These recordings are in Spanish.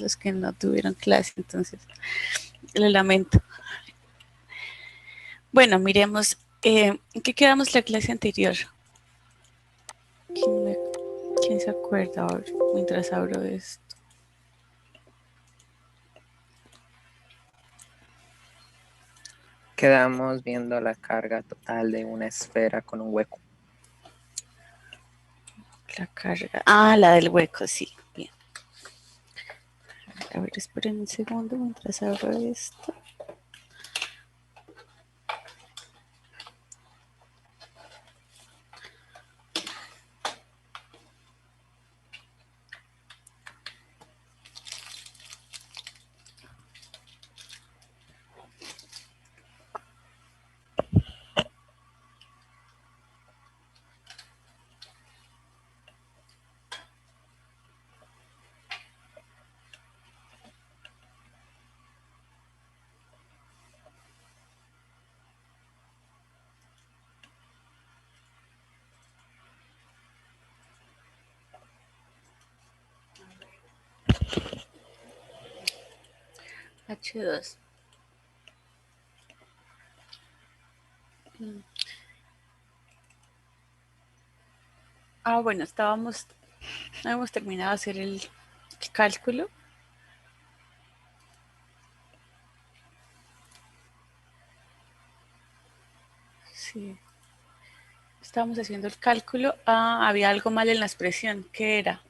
los que no tuvieron clase, entonces lo lamento. Bueno, miremos, ¿en qué quedamos la clase anterior? ¿Quién se acuerda ahora mientras abro esto? Quedamos viendo la carga total de una esfera con un hueco. La carga. Ah, la del hueco, sí. Bien. A ver, esperen un segundo mientras abro esto. H2. Ah, bueno, habíamos terminado de hacer el cálculo. Sí. Estábamos haciendo el cálculo. Ah, había algo mal en la expresión. ¿Qué era?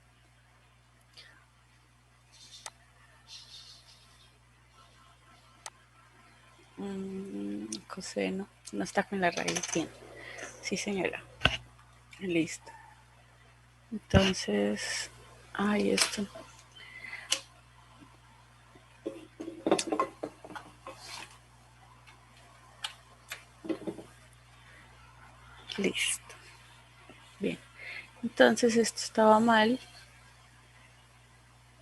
Coseno. No está con la raíz. Bien. Sí, señora. Listo. Entonces, ay, esto. Listo. Bien. Entonces esto estaba mal,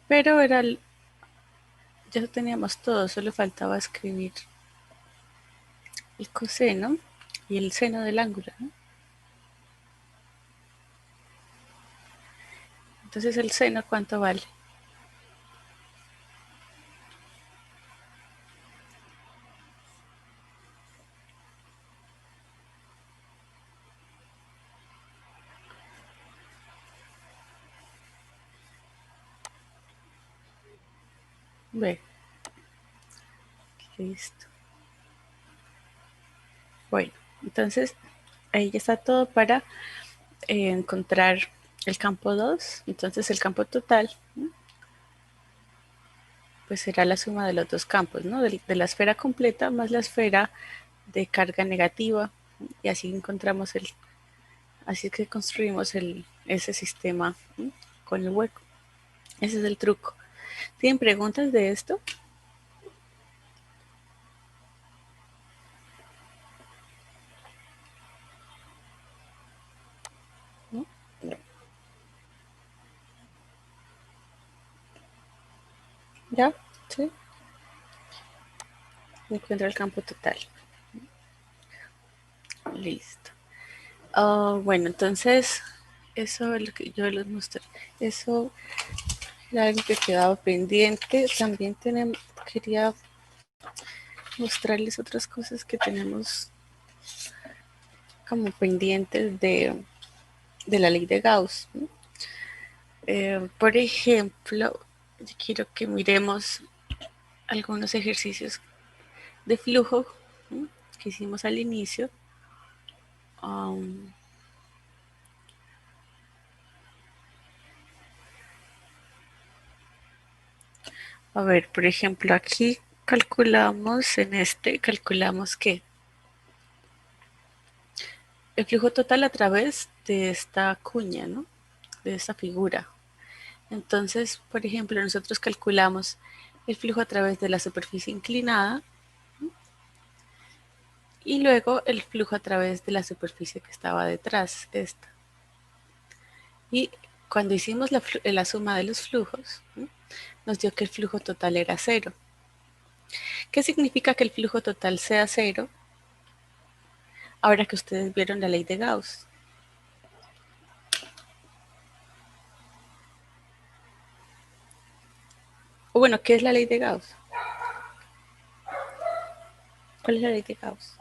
pero ya teníamos todo, solo faltaba escribir el coseno y el seno del ángulo, ¿no? Entonces el seno, ¿cuánto vale? Ve, listo. Bueno, entonces ahí ya está todo para encontrar el campo 2. Entonces el campo total, ¿no? Pues será la suma de los dos campos, ¿no? De la esfera completa más la esfera de carga negativa. Y así encontramos así es que construimos ese sistema, ¿no? Con el hueco. Ese es el truco. ¿Tienen preguntas de esto? ¿No? ¿Ya? Sí. Encuentra el campo total. Listo. Bueno, entonces, eso es lo que yo les mostré. Eso era algo que quedaba pendiente. También quería mostrarles otras cosas que tenemos como pendientes de la ley de Gauss, ¿no? Por ejemplo, yo quiero que miremos algunos ejercicios de flujo, ¿no? Que hicimos al inicio. Um, a ver, por ejemplo, aquí calculamos que el flujo total a través de esta cuña, ¿no? De esta figura. Entonces, por ejemplo, nosotros calculamos el flujo a través de la superficie inclinada y luego el flujo a través de la superficie que estaba detrás, esta. Y cuando hicimos la suma de los flujos, ¿no? Nos dio que el flujo total era cero. ¿Qué significa que el flujo total sea cero? Ahora que ustedes vieron la ley de Gauss. bueno, ¿qué es la ley de Gauss? ¿Cuál es la ley de Gauss?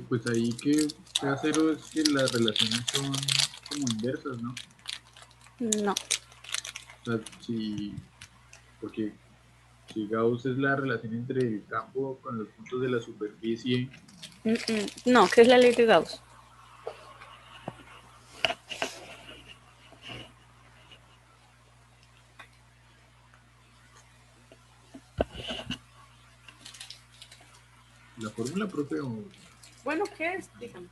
Pues ahí que puede hacer es que las relaciones son como inversas, ¿no? No. O sea, porque si Gauss es la relación entre el campo con los puntos de la superficie, No, ¿qué es la ley de Gauss? la fórmula, profe, o Bueno, ¿qué es? Dígame.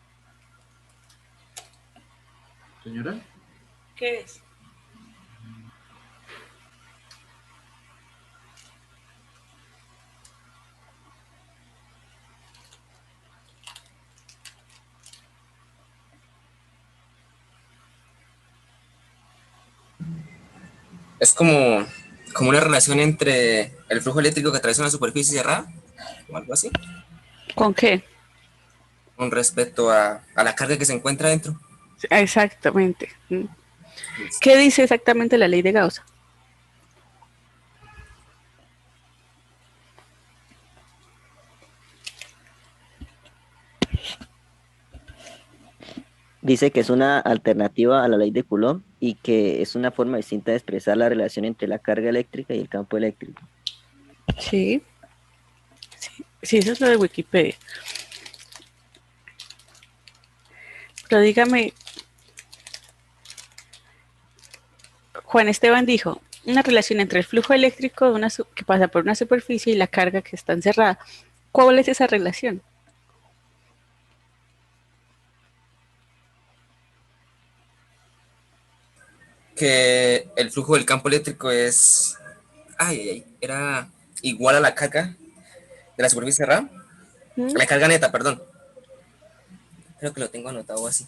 señora, ¿Qué es? Es como una relación entre el flujo eléctrico que atraviesa una superficie cerrada, o algo así, ¿Con qué? con respecto a la carga que se encuentra dentro. Exactamente. Listo. ¿Qué dice exactamente la ley de Gauss? Dice que es una alternativa a la ley de Coulomb y que es una forma distinta de expresar la relación entre la carga eléctrica y el campo eléctrico. Sí, sí, eso es lo de Wikipedia. Pero dígame, Juan Esteban dijo, una relación entre el flujo eléctrico de que pasa por una superficie y la carga que está encerrada. ¿Cuál es esa relación? Que el flujo del campo eléctrico es, era igual a la carga de la superficie cerrada, ¿Mm? la carga neta, perdón. Creo que lo tengo anotado así.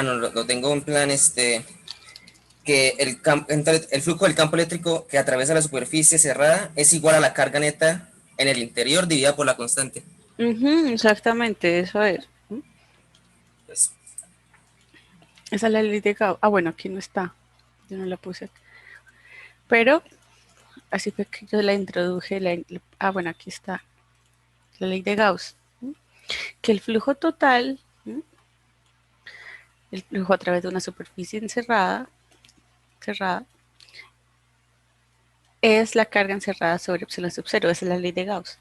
No, lo tengo en plan, que el flujo del campo eléctrico que atraviesa la superficie cerrada es igual a la carga neta en el interior dividida por la constante. Exactamente, eso es. Pues, Esa es la ley de Gauss. Ah, bueno, aquí no está. Yo no la puse aquí. Pero así fue que yo la introduje. Bueno, aquí está. La ley de Gauss. Que el flujo total, el flujo a través de una superficie cerrada, es la carga encerrada sobre epsilon sub cero. Esa es la ley de Gauss.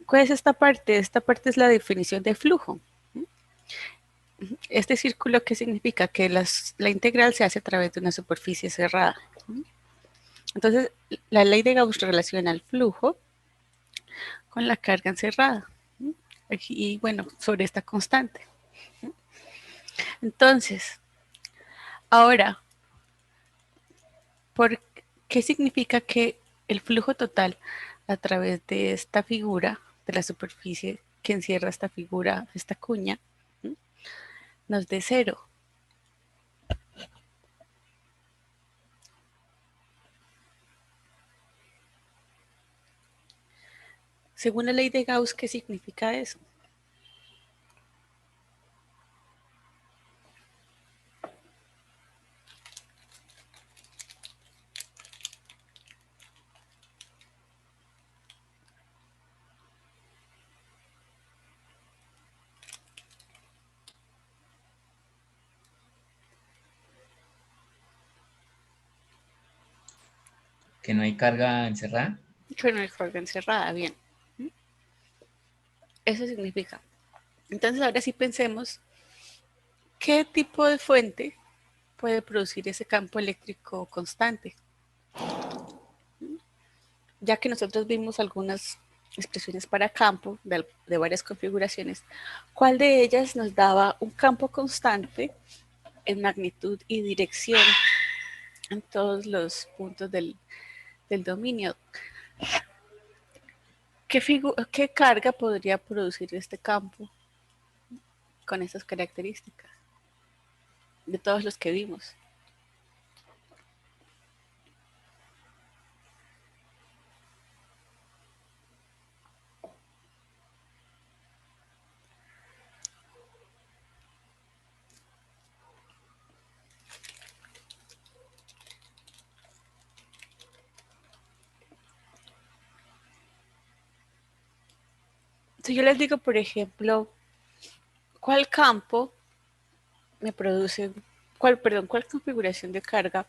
¿Cuál es esta parte? Esta parte es la definición de flujo. Este círculo, ¿qué significa? Que la integral se hace a través de una superficie cerrada. Entonces, la ley de Gauss relaciona el flujo con la carga encerrada. Y bueno, sobre esta constante. Entonces, ahora, ¿por qué significa que el flujo total a través de esta figura, de la superficie que encierra esta figura, esta cuña, nos dé cero? Según la ley de Gauss, ¿qué significa eso? Que no hay carga encerrada. Que no hay carga encerrada, bien. Eso significa. Entonces, ahora sí pensemos qué tipo de fuente puede producir ese campo eléctrico constante. Ya que nosotros vimos algunas expresiones para campo de varias configuraciones, ¿cuál de ellas nos daba un campo constante en magnitud y dirección en todos los puntos del dominio? ¿Qué carga podría producir este campo con esas características de todos los que vimos? Si yo les digo, por ejemplo, ¿cuál campo me produce, cuál configuración de carga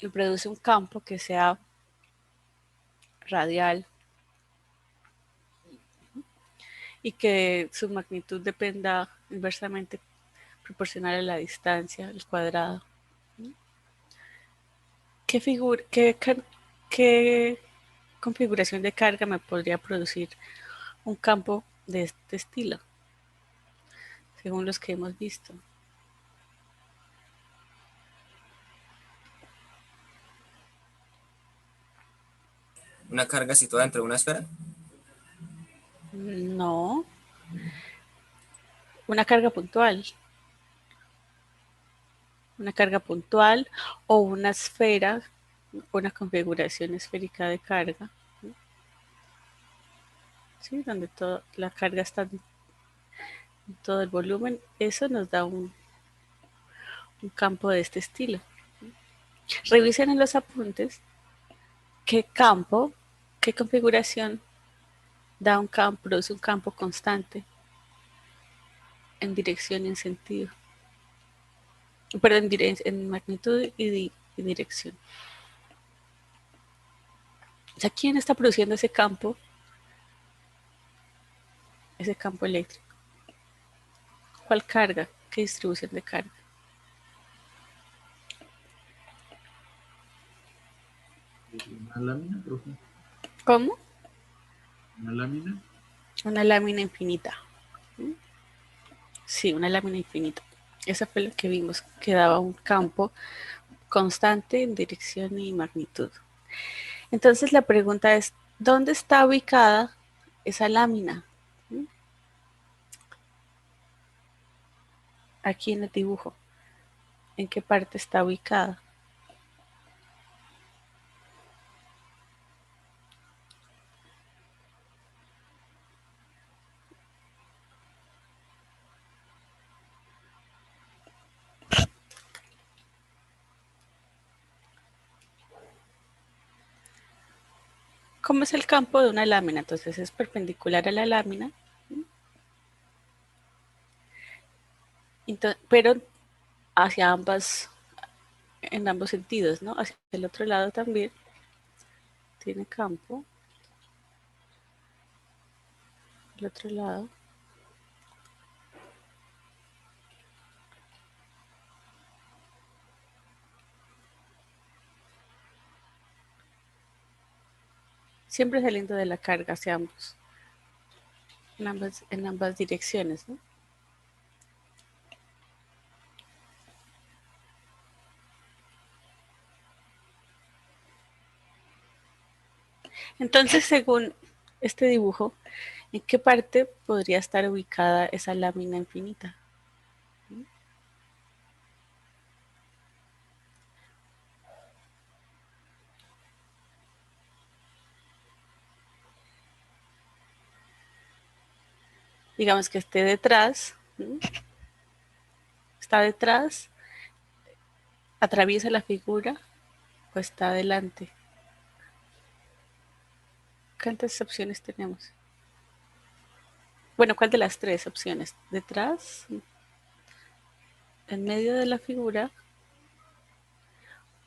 me produce un campo que sea radial y que su magnitud dependa inversamente proporcional a la distancia al cuadrado? ¿Qué configuración de carga me podría producir un campo de este estilo, según los que hemos visto? Una carga situada dentro de una esfera. No, una carga puntual. Una carga puntual o una esfera, una configuración esférica de carga, ¿sí? Donde la carga está en todo el volumen. Eso nos da un campo de este estilo. Revisen en los apuntes qué campo, qué configuración da un campo, produce un campo constante en dirección y en sentido. Perdón, en magnitud y dirección. O sea, ¿quién está produciendo ese campo eléctrico? ¿Cuál carga? ¿Qué distribución de carga? Una lámina, profe. ¿Cómo? Una lámina. Una lámina infinita. Sí, una lámina infinita. Esa fue lo que vimos, que daba un campo constante en dirección y magnitud. Entonces la pregunta es, ¿dónde está ubicada esa lámina? Aquí en el dibujo. ¿En qué parte está ubicada? ¿Cómo es el campo de una lámina? Entonces es perpendicular a la lámina, pero hacia en ambos sentidos, ¿no? Hacia el otro lado también tiene campo. El otro lado. Siempre saliendo de la carga hacia ambos. En ambas direcciones, ¿no? Entonces, según este dibujo, ¿en qué parte podría estar ubicada esa lámina infinita? Digamos que esté detrás, ¿no? Está detrás, atraviesa la figura o está adelante. ¿Cuántas opciones tenemos? Bueno, ¿cuál de las tres opciones? ¿Detrás? ¿En medio de la figura?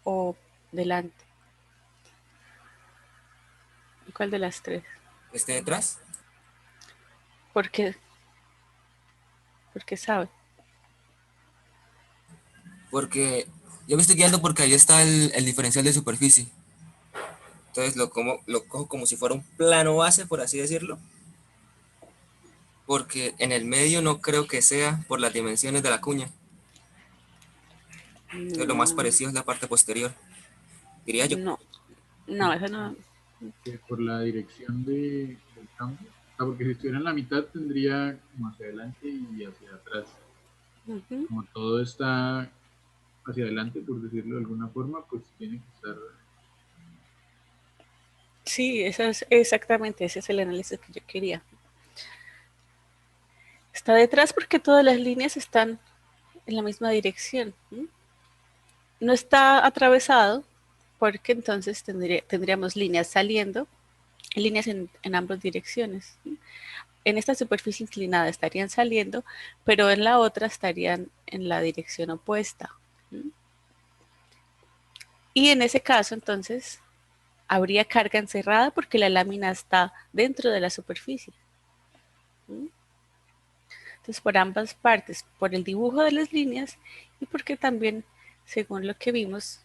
¿O delante? ¿Cuál de las tres? Esté detrás. ¿Por qué? Porque sabe. Porque yo me estoy guiando porque ahí está el diferencial de superficie. Entonces lo cojo como si fuera un plano base, por así decirlo. Porque en el medio no creo que sea por las dimensiones de la cuña. Entonces lo más No, parecido es la parte posterior, diría yo. no, no, eso no. Por la dirección del campo. O sea, porque si estuviera en la mitad tendría como hacia adelante y hacia atrás. Uh-huh. Como todo está hacia adelante, por decirlo de alguna forma, pues tiene que estar. Sí, eso es exactamente, ese es el análisis que yo quería. Está detrás porque todas las líneas están en la misma dirección. No está atravesado porque entonces tendríamos líneas saliendo, líneas en ambas direcciones. en esta superficie inclinada estarían saliendo, pero en la otra estarían en la dirección opuesta. Y en ese caso, entonces, habría carga encerrada porque la lámina está dentro de la superficie. Entonces, por ambas partes, por el dibujo de las líneas y porque también, según lo que vimos,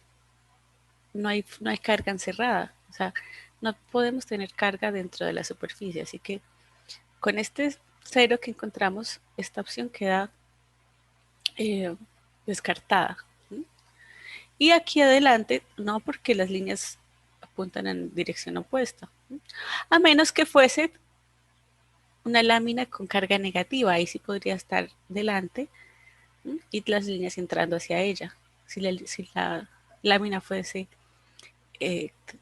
no hay carga encerrada. O sea, no podemos tener carga dentro de la superficie. Así que con este 0 que encontramos, esta opción queda descartada. Y aquí adelante, no, porque las líneas apuntan en dirección opuesta. A menos que fuese una lámina con carga negativa, ahí sí podría estar delante y las líneas entrando hacia ella. Si la lámina fuese,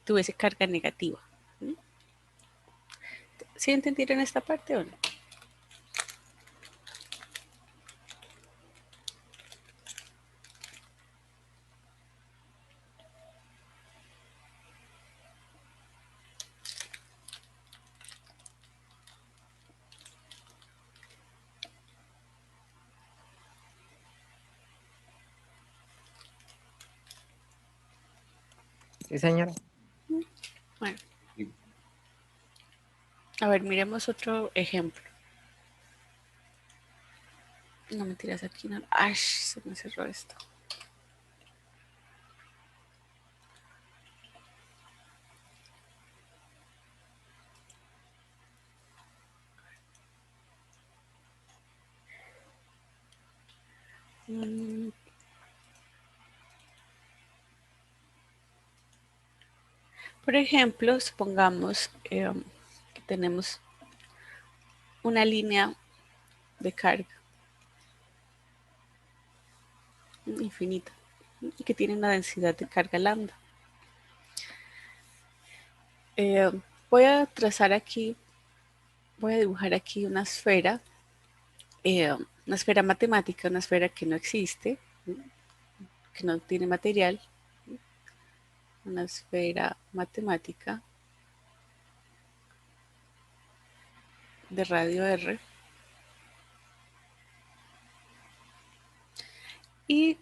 tuviese carga negativa. ¿Sí entendieron esta parte o no? Sí, señora. Bueno. A ver, miremos otro ejemplo. No, mentiras, aquí no. ¡Ay! Se me cerró esto. Por ejemplo, supongamos que tenemos una línea de carga infinita y que tiene una densidad de carga lambda. Voy a trazar aquí, voy a dibujar aquí una esfera matemática, una esfera que no existe, que no tiene material, una esfera matemática de radio R. Y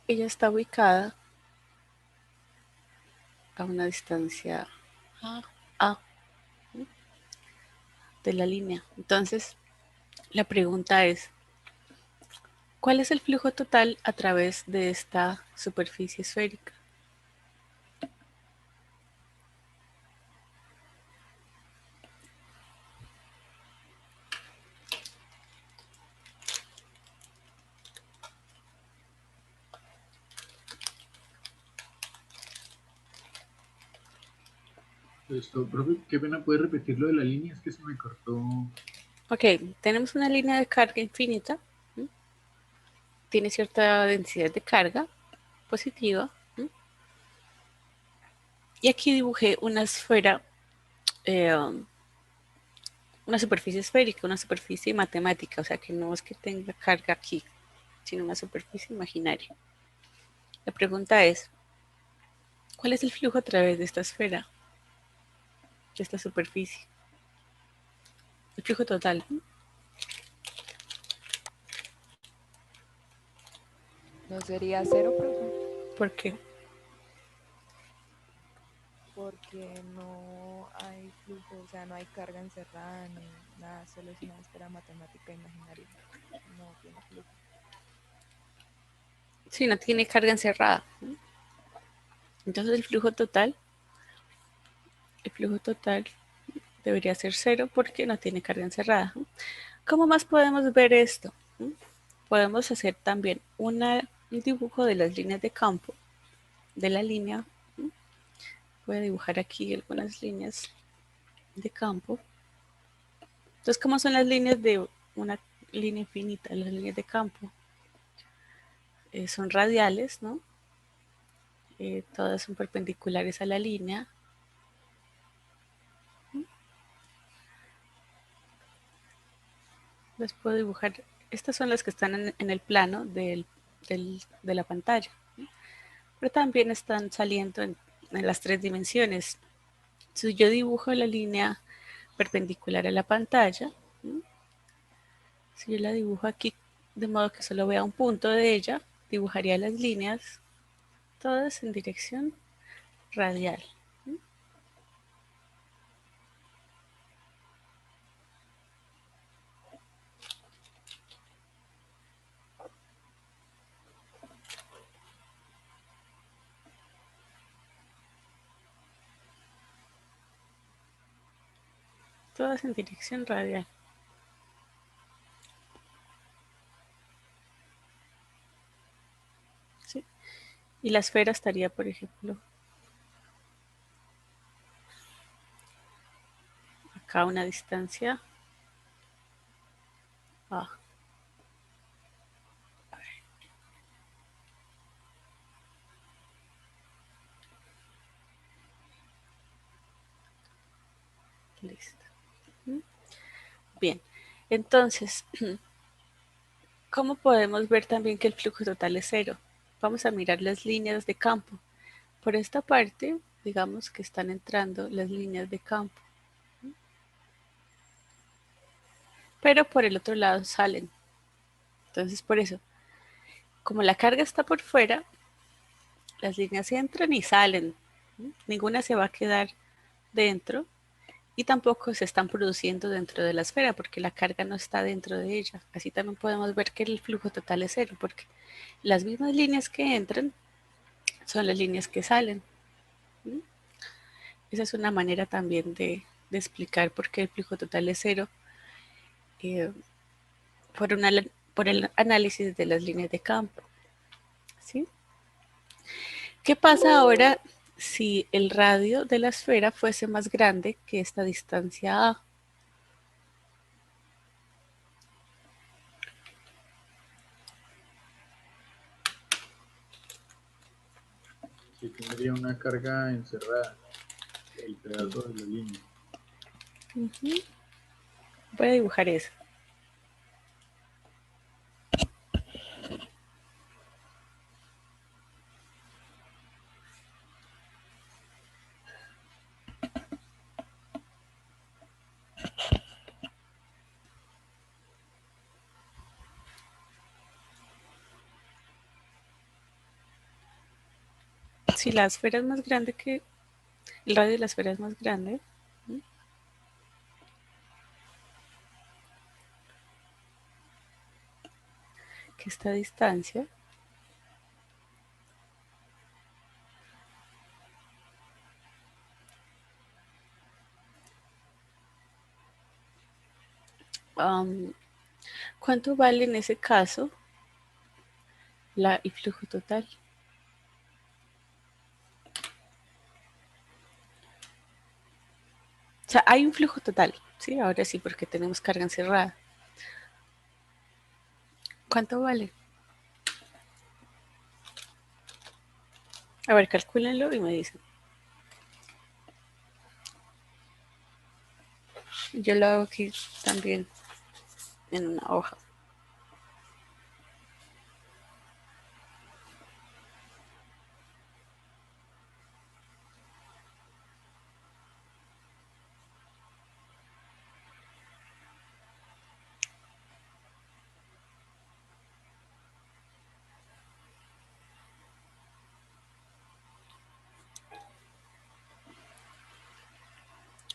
ella está ubicada a una distancia A de la línea. Entonces, la pregunta es, ¿cuál es el flujo total a través de esta superficie esférica? Esto, profe, qué pena, ¿puede repetir lo de la línea? Es que se me cortó. Ok, tenemos una línea de carga infinita. Tiene cierta densidad de carga positiva. Y aquí dibujé una esfera, una superficie esférica, una superficie matemática. O sea que no es que tenga carga aquí, sino una superficie imaginaria. La pregunta es, ¿cuál es el flujo a través de esta esfera, de esta superficie? El flujo total. ¿No sería 0, profe? ¿Por qué? Porque no hay flujo, o sea, no hay carga encerrada ni nada, solo es una esfera matemática imaginaria. No tiene flujo. Sí, no tiene carga encerrada. Entonces el flujo total debería ser 0 porque no tiene carga encerrada. ¿Cómo más podemos ver esto? Podemos hacer también un dibujo de las líneas de campo, de la línea. Voy a dibujar aquí algunas líneas de campo. Entonces, ¿cómo son las líneas de una línea infinita? Las líneas de campo son radiales, ¿no? Todas son perpendiculares a la línea. Las puedo dibujar. Estas son las que están en el plano de la pantalla. Pero también están saliendo en las 3 dimensiones. Si yo dibujo la línea perpendicular a la pantalla, Si yo la dibujo aquí, de modo que solo vea un punto de ella, dibujaría las líneas todas en dirección radial. Todas en dirección radial. ¿Sí? Y la esfera estaría, por ejemplo, acá a una distancia A. Listo. Bien, entonces, ¿cómo podemos ver también que el flujo total es cero? Vamos a mirar las líneas de campo. Por esta parte, digamos que están entrando las líneas de campo, pero por el otro lado salen. Entonces, por eso, como la carga está por fuera, las líneas entran y salen. Ninguna se va a quedar dentro y tampoco se están produciendo dentro de la esfera porque la carga no está dentro de ella. Así también podemos ver que el flujo total es cero porque las mismas líneas que entran son las líneas que salen. Esa es una manera también de explicar por qué el flujo total es cero eh, por, por el análisis de las líneas de campo. ¿Sí? ¿Qué pasa ahora si el radio de la esfera fuese más grande que esta distancia A? Sí tendría una carga encerrada, el pedazo de la línea. Voy a dibujar eso. Si la esfera es más grande que el radio de la esfera es más grande que esta distancia, ¿cuánto vale en ese caso el flujo total? O sea, hay un flujo total, ¿sí? Ahora sí, porque tenemos carga encerrada. ¿Cuánto vale? A ver, calcúlenlo y me dicen. Yo lo hago aquí también en una hoja.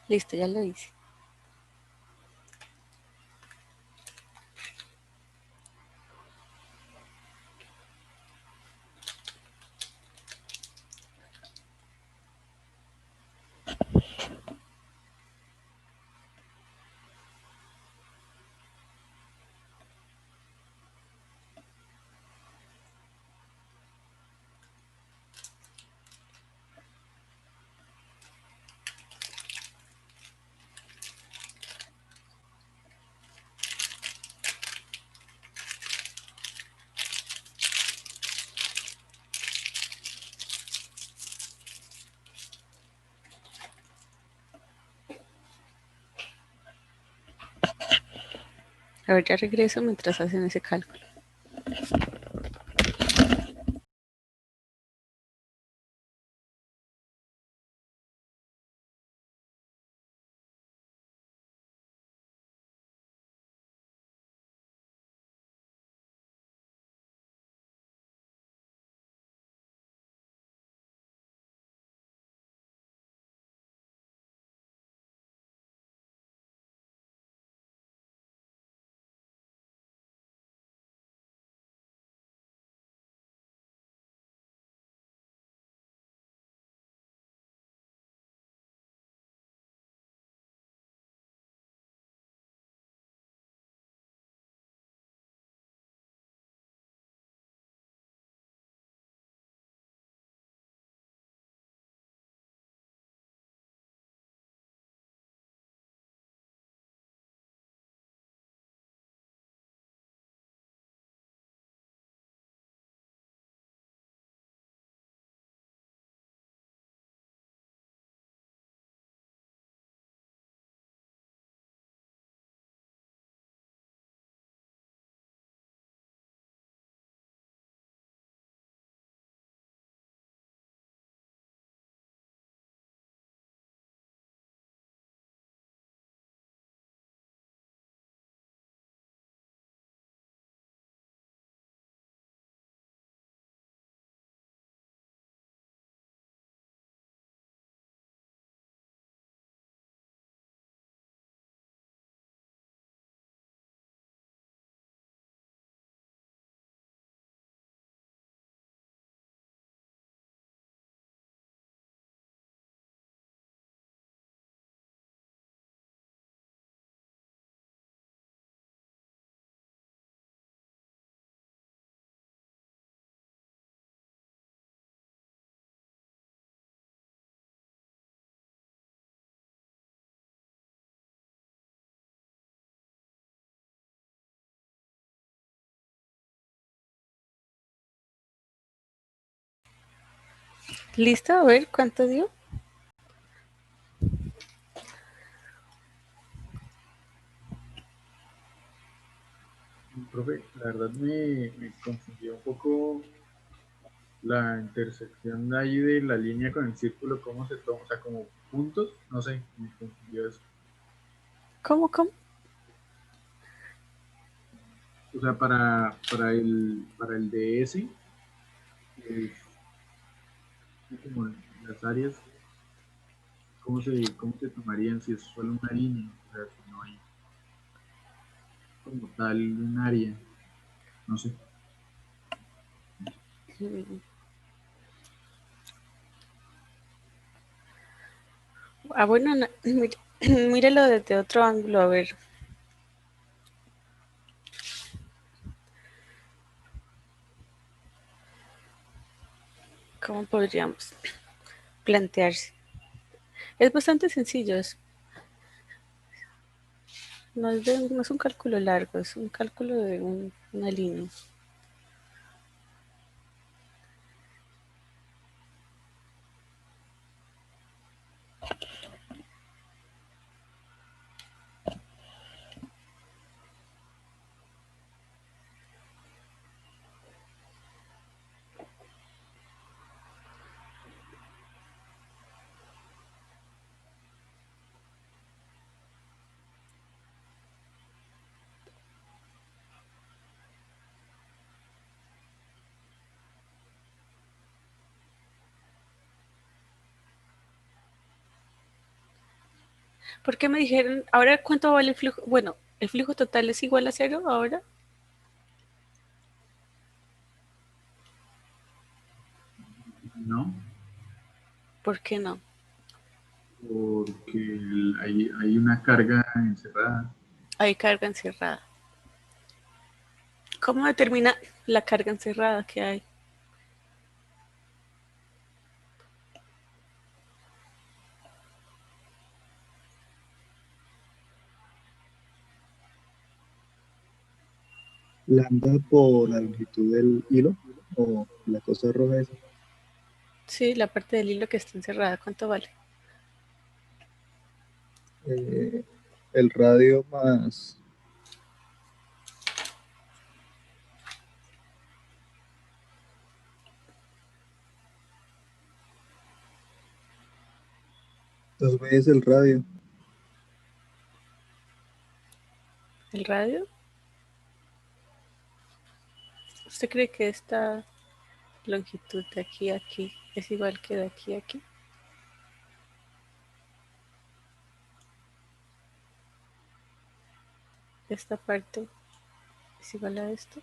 Listo, ya lo hice. A ver, ya regreso mientras hacen ese cálculo. ¿Listo? A ver, ¿cuánto dio? Profe, la verdad me confundió un poco la intersección de ahí de la línea con el círculo, cómo se toma, o sea, como puntos, no sé, me confundió eso. ¿Cómo, cómo? O sea, para el DS, es como las áreas, cómo se tomarían si es solo una línea, o sea, si no hay como tal un área, no sé. Ah, bueno, míralo desde otro ángulo, a ver. ¿Cómo podríamos plantearse? Es bastante sencillo, no es un cálculo largo, es un cálculo de una línea. ¿Por qué me dijeron, ahora cuánto vale el flujo? Bueno, ¿el flujo total es igual a cero ahora? No, ¿Por qué no? porque hay una carga encerrada. Hay carga encerrada. ¿Cómo determina la carga encerrada que hay? Lambda por la longitud del hilo o la cosa roja esa. Sí, la parte del hilo que está encerrada, ¿cuánto vale? Eh, el radio más 2 veces el radio. ¿El radio? ¿Usted cree que esta longitud de aquí a aquí es igual que de aquí a aquí? Esta parte es igual a esto.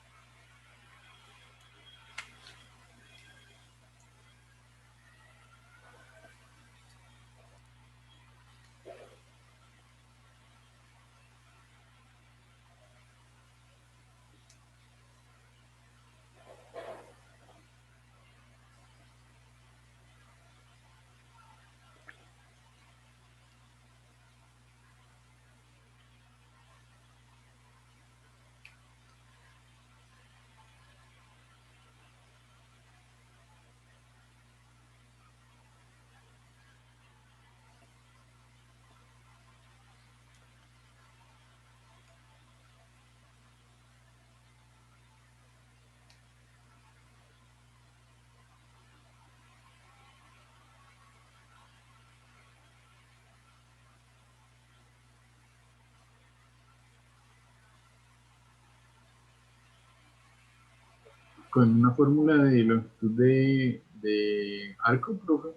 Con una fórmula de longitud de arco, profe.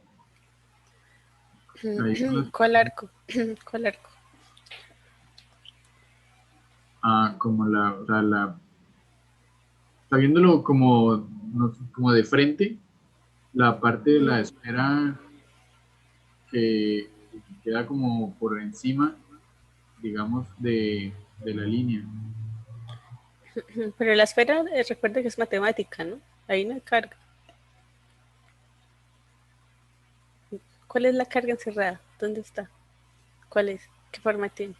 Ahí con las, ¿Cuál arco? ¿Cuál arco? como o sea, está viéndolo como, como de frente, la parte de la esfera que queda como por encima, digamos, de la línea. Pero la esfera, recuerda que es matemática, ¿no? Ahí no hay carga. ¿Cuál es la carga encerrada? ¿Dónde está? ¿Cuál es? ¿Qué forma tiene?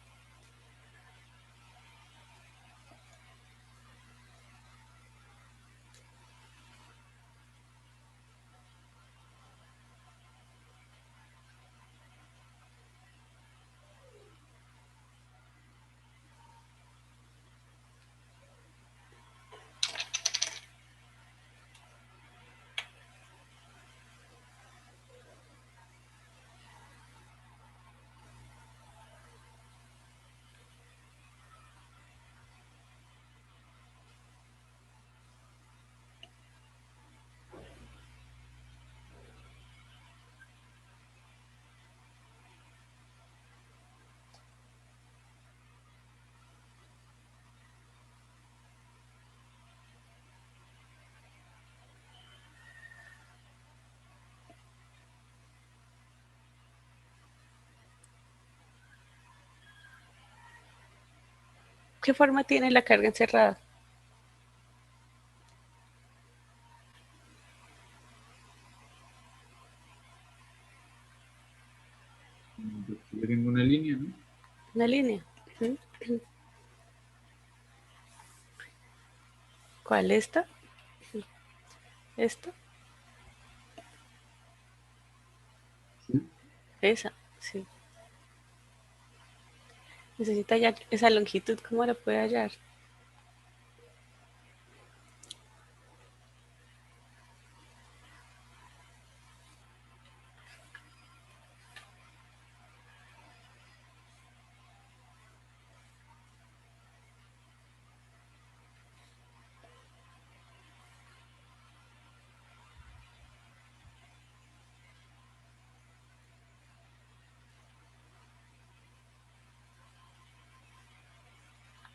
¿Qué forma tiene la carga encerrada? Yo aquí tengo una línea, ¿no? Una línea. Ujú. ¿Cuál esta? ¿Esta? Sí. Esa, sí. Necesita hallar esa longitud, ¿cómo la puede hallar?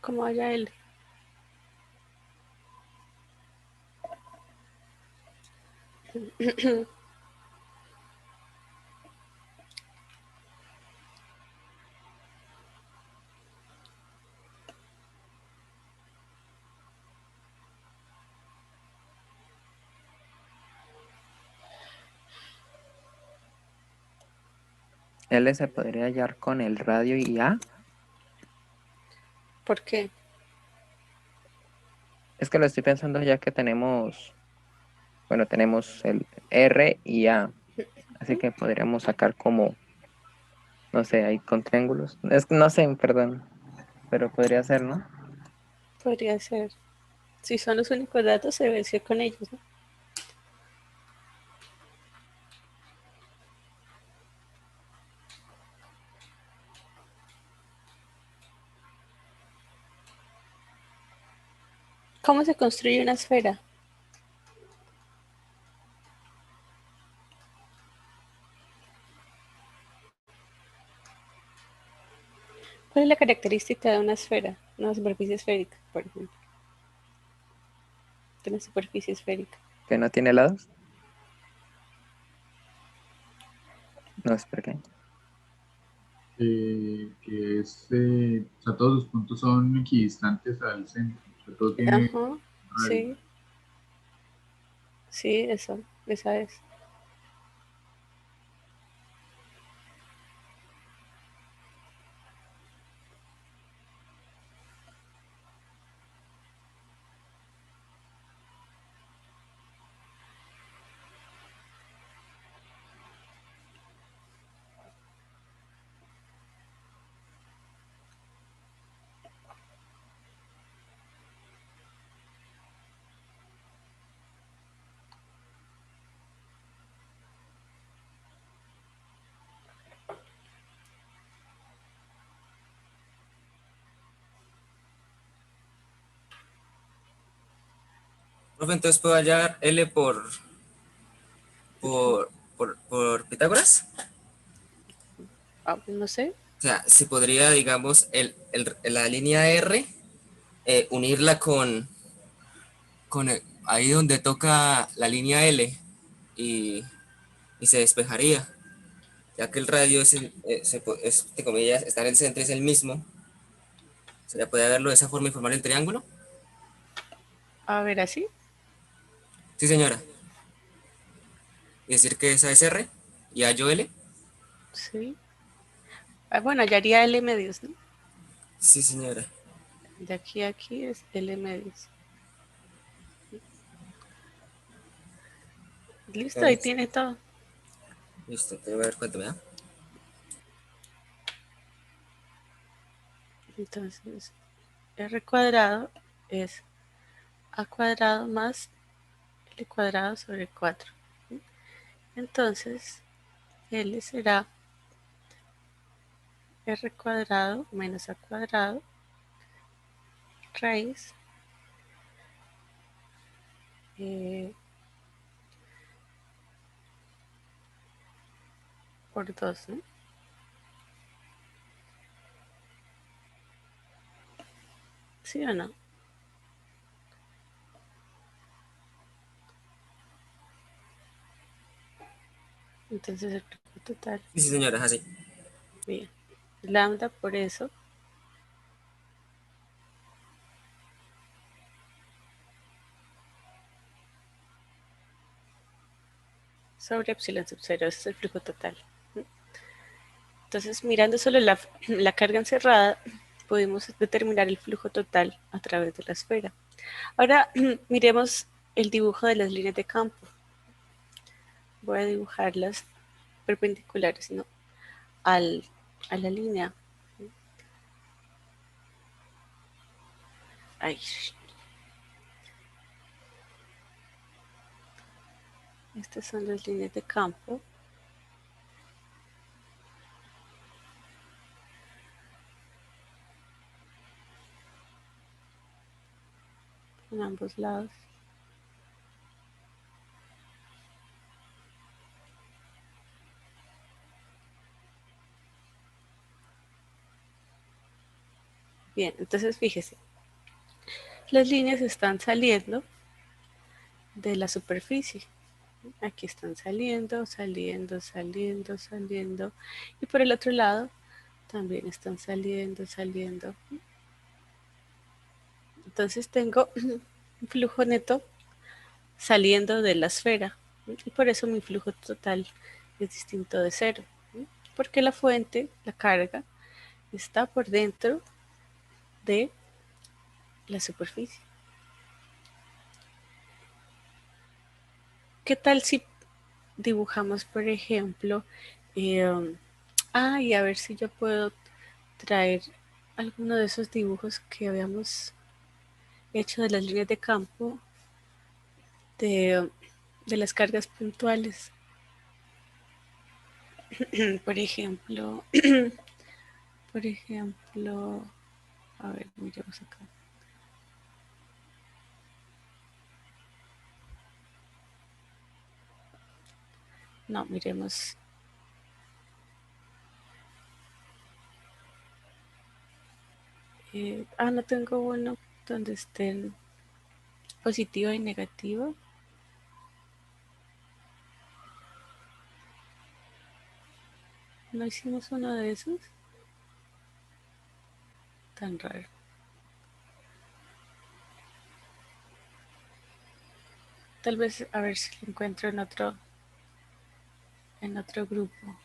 ¿Cómo halla L? L se podría hallar con el radio y A. ¿Por qué? Es que lo estoy pensando ya que tenemos, bueno, tenemos el R y A. Así que podríamos sacar como, no sé, hay con triángulos. Es que no sé, perdón, pero podría ser, ¿no? Podría ser. Si son los únicos datos, se venció con ellos, ¿no? ¿Cómo se construye una esfera? ¿Cuál es la característica de una esfera? Una superficie esférica, por ejemplo. De una superficie esférica. Que no tiene lados. No es por qué. Que es, o sea, todos los puntos son equidistantes al centro. O sea, todo tiene Ajá, radio. sí, sí, eso, esa es. Profe, entonces puedo hallar L por Pitágoras. Ah, pues no sé. O sea, se podría, digamos, la línea R, unirla con ahí donde toca la línea L y, y se despejaría, ya que el radio entre comillas, está en el centro, es el mismo. Se le puede verlo de esa forma y formar el triángulo. A ver, así. Sí, señora. Y decir que esa es R y hallo L. Sí. Ah, bueno, hallaría L medios, ¿no? Sí, señora. De aquí a aquí es L medios. Listo, ahí Entonces, tiene todo. listo, te voy a ver cuánto me da. Entonces, R cuadrado es A cuadrado más L cuadrado sobre 4. Entonces, L será R cuadrado menos A cuadrado raíz por 2, ¿no? ¿Sí o no? Entonces el producto total, Sí, sí, señora, es así. bien. Lambda por eso sobre epsilon sub 0, ese es el flujo total. Entonces, mirando solo la carga encerrada, podemos determinar el flujo total a través de la esfera. Ahora, miremos el dibujo de las líneas de campo. Voy a dibujarlas perpendiculares, ¿no? A la línea. Ahí. Estas son las líneas de campo. En ambos lados. Bien, entonces fíjese. Las líneas están saliendo de la superficie. Aquí están saliendo, saliendo, saliendo, saliendo. Y por el otro lado también están saliendo, saliendo. Entonces tengo un flujo neto saliendo de la esfera. Y por eso mi flujo total es distinto de cero. Porque la fuente, la carga, está por dentro de la superficie. ¿Qué tal si dibujamos, por ejemplo, y a ver si yo puedo traer alguno de esos dibujos que habíamos hecho de las líneas de campo de las cargas puntuales? Por ejemplo, a ver, miremos acá. No, miremos. No tengo uno donde estén positivo y negativo. ¿No hicimos uno de esos? Tan raro. Tal vez a ver si lo encuentro en otro grupo.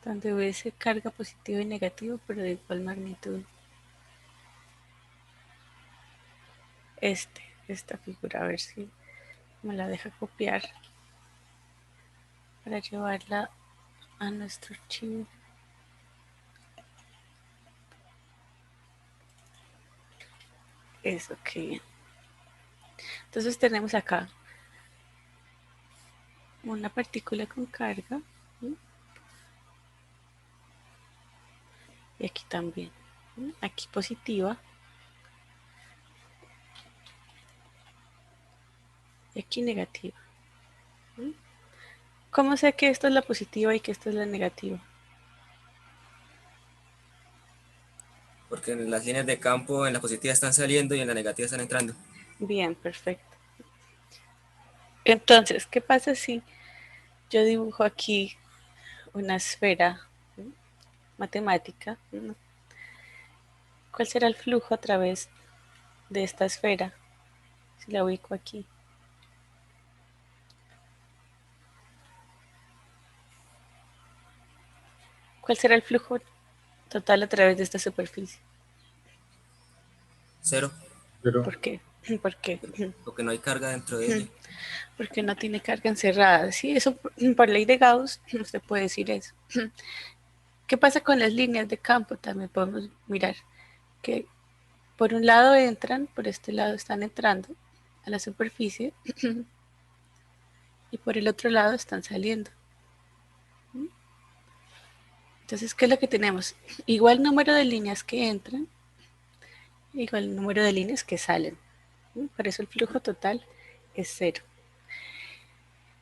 Donde hubiese carga positiva y negativa, pero de igual magnitud. Esta figura, a ver si me la deja copiar para llevarla a nuestro archivo. Eso, que entonces tenemos acá una partícula con carga, ¿sí? Y aquí también, ¿sí? Aquí positiva y aquí negativa, ¿sí? ¿Cómo sé que esta es la positiva y que esta es la negativa? Porque en las líneas de campo en la positiva están saliendo y en la negativa están entrando. Bien, perfecto. Entonces, ¿qué pasa si yo dibujo aquí una esfera, ¿sí?, matemática? ¿Cuál será el flujo a través de esta esfera si la ubico aquí? ¿Cuál será el flujo total a través de esta superficie? Cero. Pero ¿Por qué? ¿Por qué? Porque no hay carga dentro de ella. Porque no tiene carga encerrada. Sí, eso por ley de Gauss usted puede decir eso. ¿Qué pasa con las líneas de campo? También podemos mirar que por un lado entran, por este lado están entrando a la superficie y por el otro lado están saliendo. Entonces, ¿qué es lo que tenemos? Igual número de líneas que entran, igual número de líneas que salen. Por eso el flujo total es cero.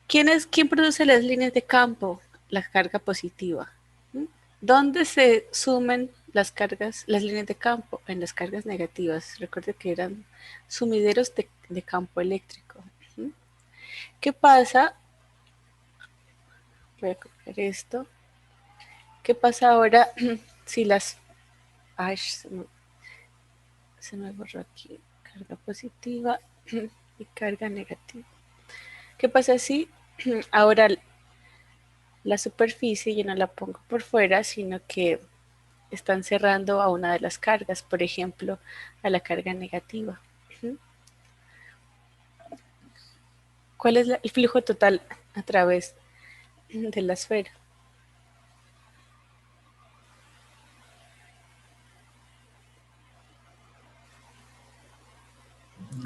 ¿Quién produce las líneas de campo? La carga positiva. ¿Dónde se sumen las líneas de campo? En las cargas negativas. Recuerde que eran sumideros de campo eléctrico. ¿Qué pasa? Voy a copiar esto. ¿Qué pasa ahora si las... Ay, se me borró aquí. Carga positiva y carga negativa. ¿Qué pasa si ahora la superficie yo no la pongo por fuera, sino que están cerrando a una de las cargas, por ejemplo, a la carga negativa? ¿Cuál es el flujo total a través de la esfera?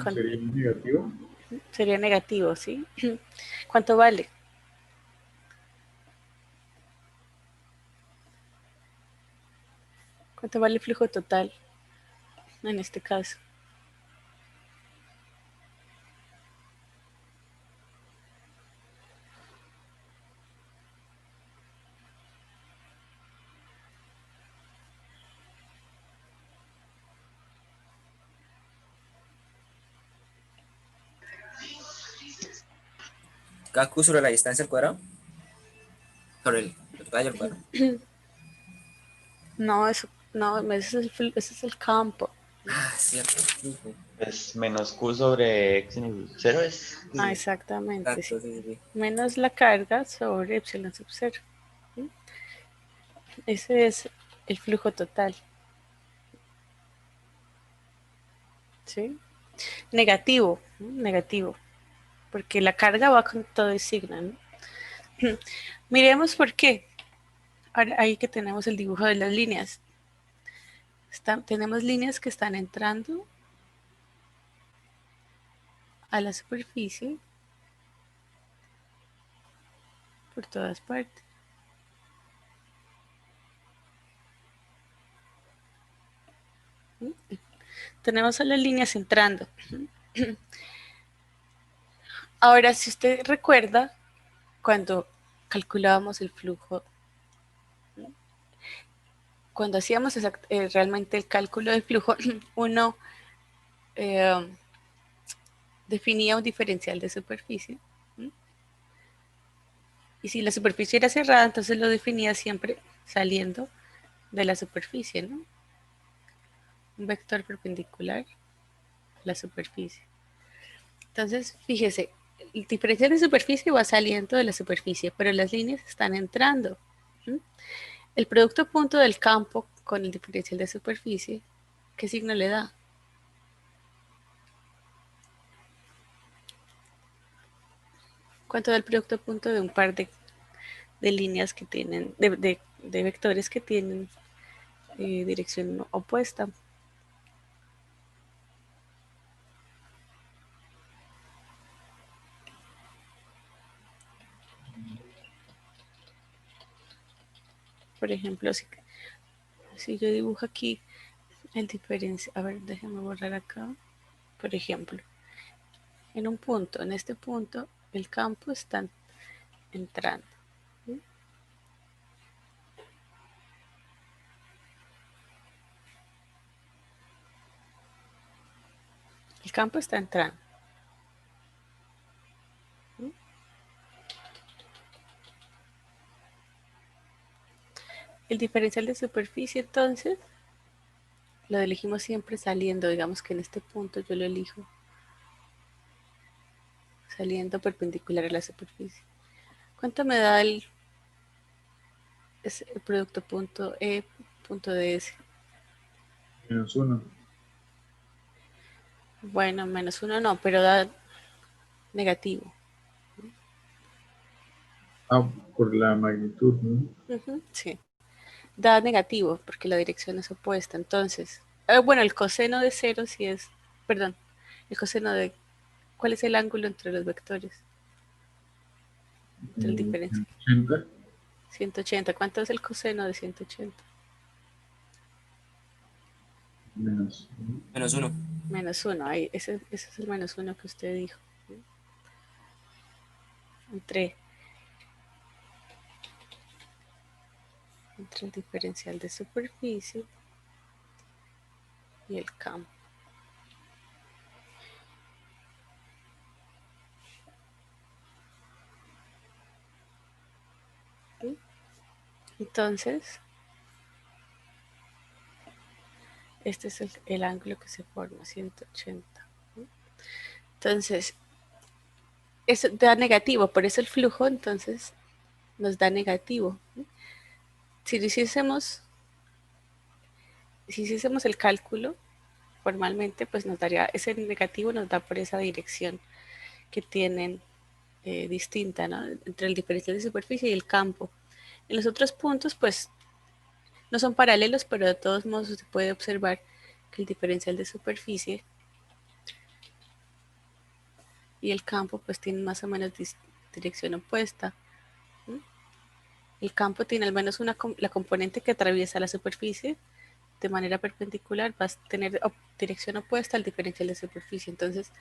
¿Sería negativo? Sería negativo, ¿sí? ¿Cuánto vale? ¿Cuánto vale el flujo total en este caso? K sobre la distancia al cuadrado. Sobre el radio al cuadrado. No, eso, no, ese es el campo. Ah, cierto. Es menos Q sobre X en el 0 es. Ah, exactamente, Exacto, sí. sí. Menos la carga sobre epsilon sub 0. Ese es el flujo total. ¿Sí? Negativo, negativo, porque la carga va con todo el signo, ¿no? Miremos por qué. Ahora, ahí que tenemos el dibujo de las líneas. Tenemos líneas que están entrando a la superficie por todas partes. Tenemos a las líneas entrando. Ahora, si usted recuerda, cuando calculábamos el flujo, cuando hacíamos realmente el cálculo del flujo, uno definía un diferencial de superficie. Y si la superficie era cerrada, entonces lo definía siempre saliendo de la superficie, ¿no? Un vector perpendicular a la superficie. Entonces, fíjese, el diferencial de superficie va saliendo de la superficie, pero las líneas están entrando. El producto punto del campo con el diferencial de superficie, ¿qué signo le da? ¿Cuánto da el producto punto de un par de líneas que tienen, de vectores que tienen dirección opuesta? Por ejemplo, si yo dibujo aquí el diferencial, a ver, déjenme borrar acá, por ejemplo, en un punto, en este punto, el campo está entrando. ¿Sí? El campo está entrando. ¿Sí? El diferencial de superficie, entonces, lo elegimos siempre saliendo, digamos que en este punto yo lo elijo saliendo perpendicular a la superficie. ¿Cuánto me da el producto punto E punto DS? -1. Bueno, -1 no, pero da negativo. Ah, por la magnitud, ¿no? Sí, da negativo porque la dirección es opuesta. Entonces, bueno, el coseno de 0 sí es, perdón, el coseno de, ¿cuál es el ángulo entre los vectores? Entre el diferencial. 180. 180. ¿Cuánto es el coseno de 180? -1. -1. -1, ahí, ese es el -1 que usted dijo. Entre el diferencial de superficie y el campo. Entonces, este es el ángulo que se forma, 180. Entonces, eso da negativo, por eso el flujo entonces nos da negativo. Si hiciésemos el cálculo formalmente, pues nos daría, ese negativo nos da por esa dirección que tienen distinta, ¿no? Entre el diferencial de superficie y el campo. En los otros puntos, pues no son paralelos, pero de todos modos se puede observar que el diferencial de superficie y el campo pues tienen más o menos dirección opuesta. El campo tiene al menos la componente que atraviesa la superficie de manera perpendicular, va a tener dirección opuesta al diferencial de superficie. Entonces,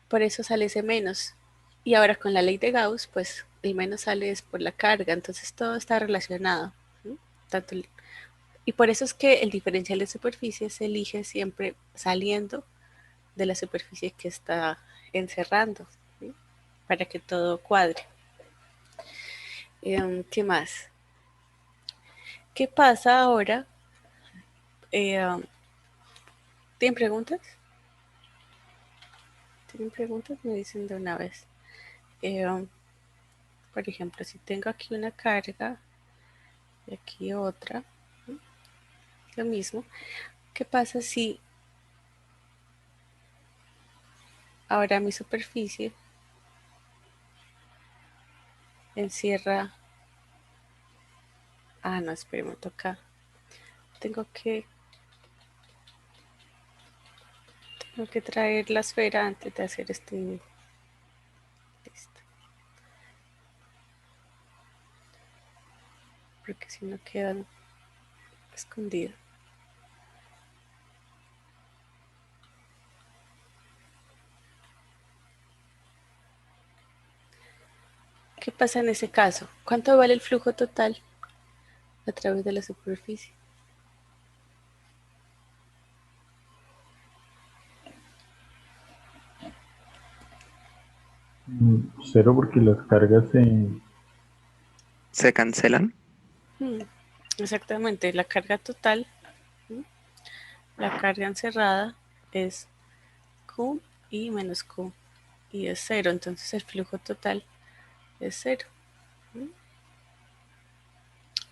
por eso sale ese menos. Y ahora con la ley de Gauss, pues el menos sale es por la carga. Entonces todo está relacionado. Tanto y por eso es que el diferencial de superficie se elige siempre saliendo de la superficie que está encerrando, ¿sí? Para que todo cuadre. ¿Qué más? ¿Qué pasa ahora? ¿Tienen preguntas? ¿Tienen preguntas? Me dicen de una vez. Por ejemplo, si tengo aquí una carga y aquí otra, lo mismo. ¿Qué pasa si ahora mi superficie encierra... Ah, no, espera, me toca. Tengo que traer la esfera antes de hacer este dibujo. Listo. Porque si no queda escondido. ¿Qué pasa en ese caso? ¿Cuánto vale el flujo total a través de la superficie? Cero porque las cargas ¿Se cancelan? Exactamente, la carga total, la carga encerrada es Q y menos Q y es cero, entonces el flujo total es cero.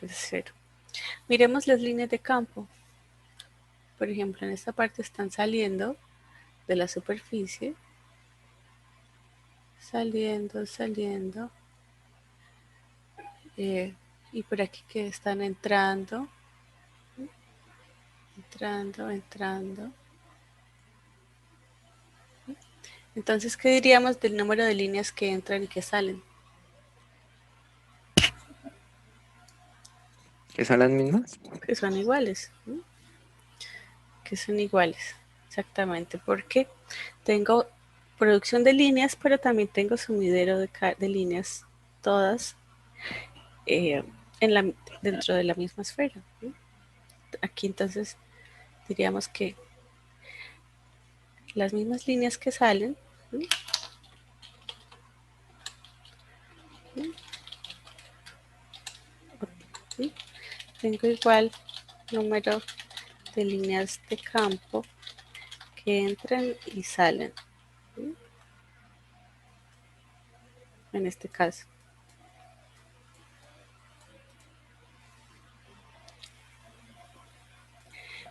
Es cero. Miremos las líneas de campo. Por ejemplo, en esta parte están saliendo de la superficie, saliendo, y por aquí que están entrando. Entonces, ¿qué diríamos del número de líneas que entran y que salen? ¿Que son las mismas? Que son iguales. Exactamente, porque tengo producción de líneas, pero también tengo sumidero de líneas, todas eh, dentro de la misma esfera. Aquí entonces diríamos que las mismas líneas que salen, ¿sí? Tengo igual número de líneas de campo que entran y salen, ¿sí? En este caso.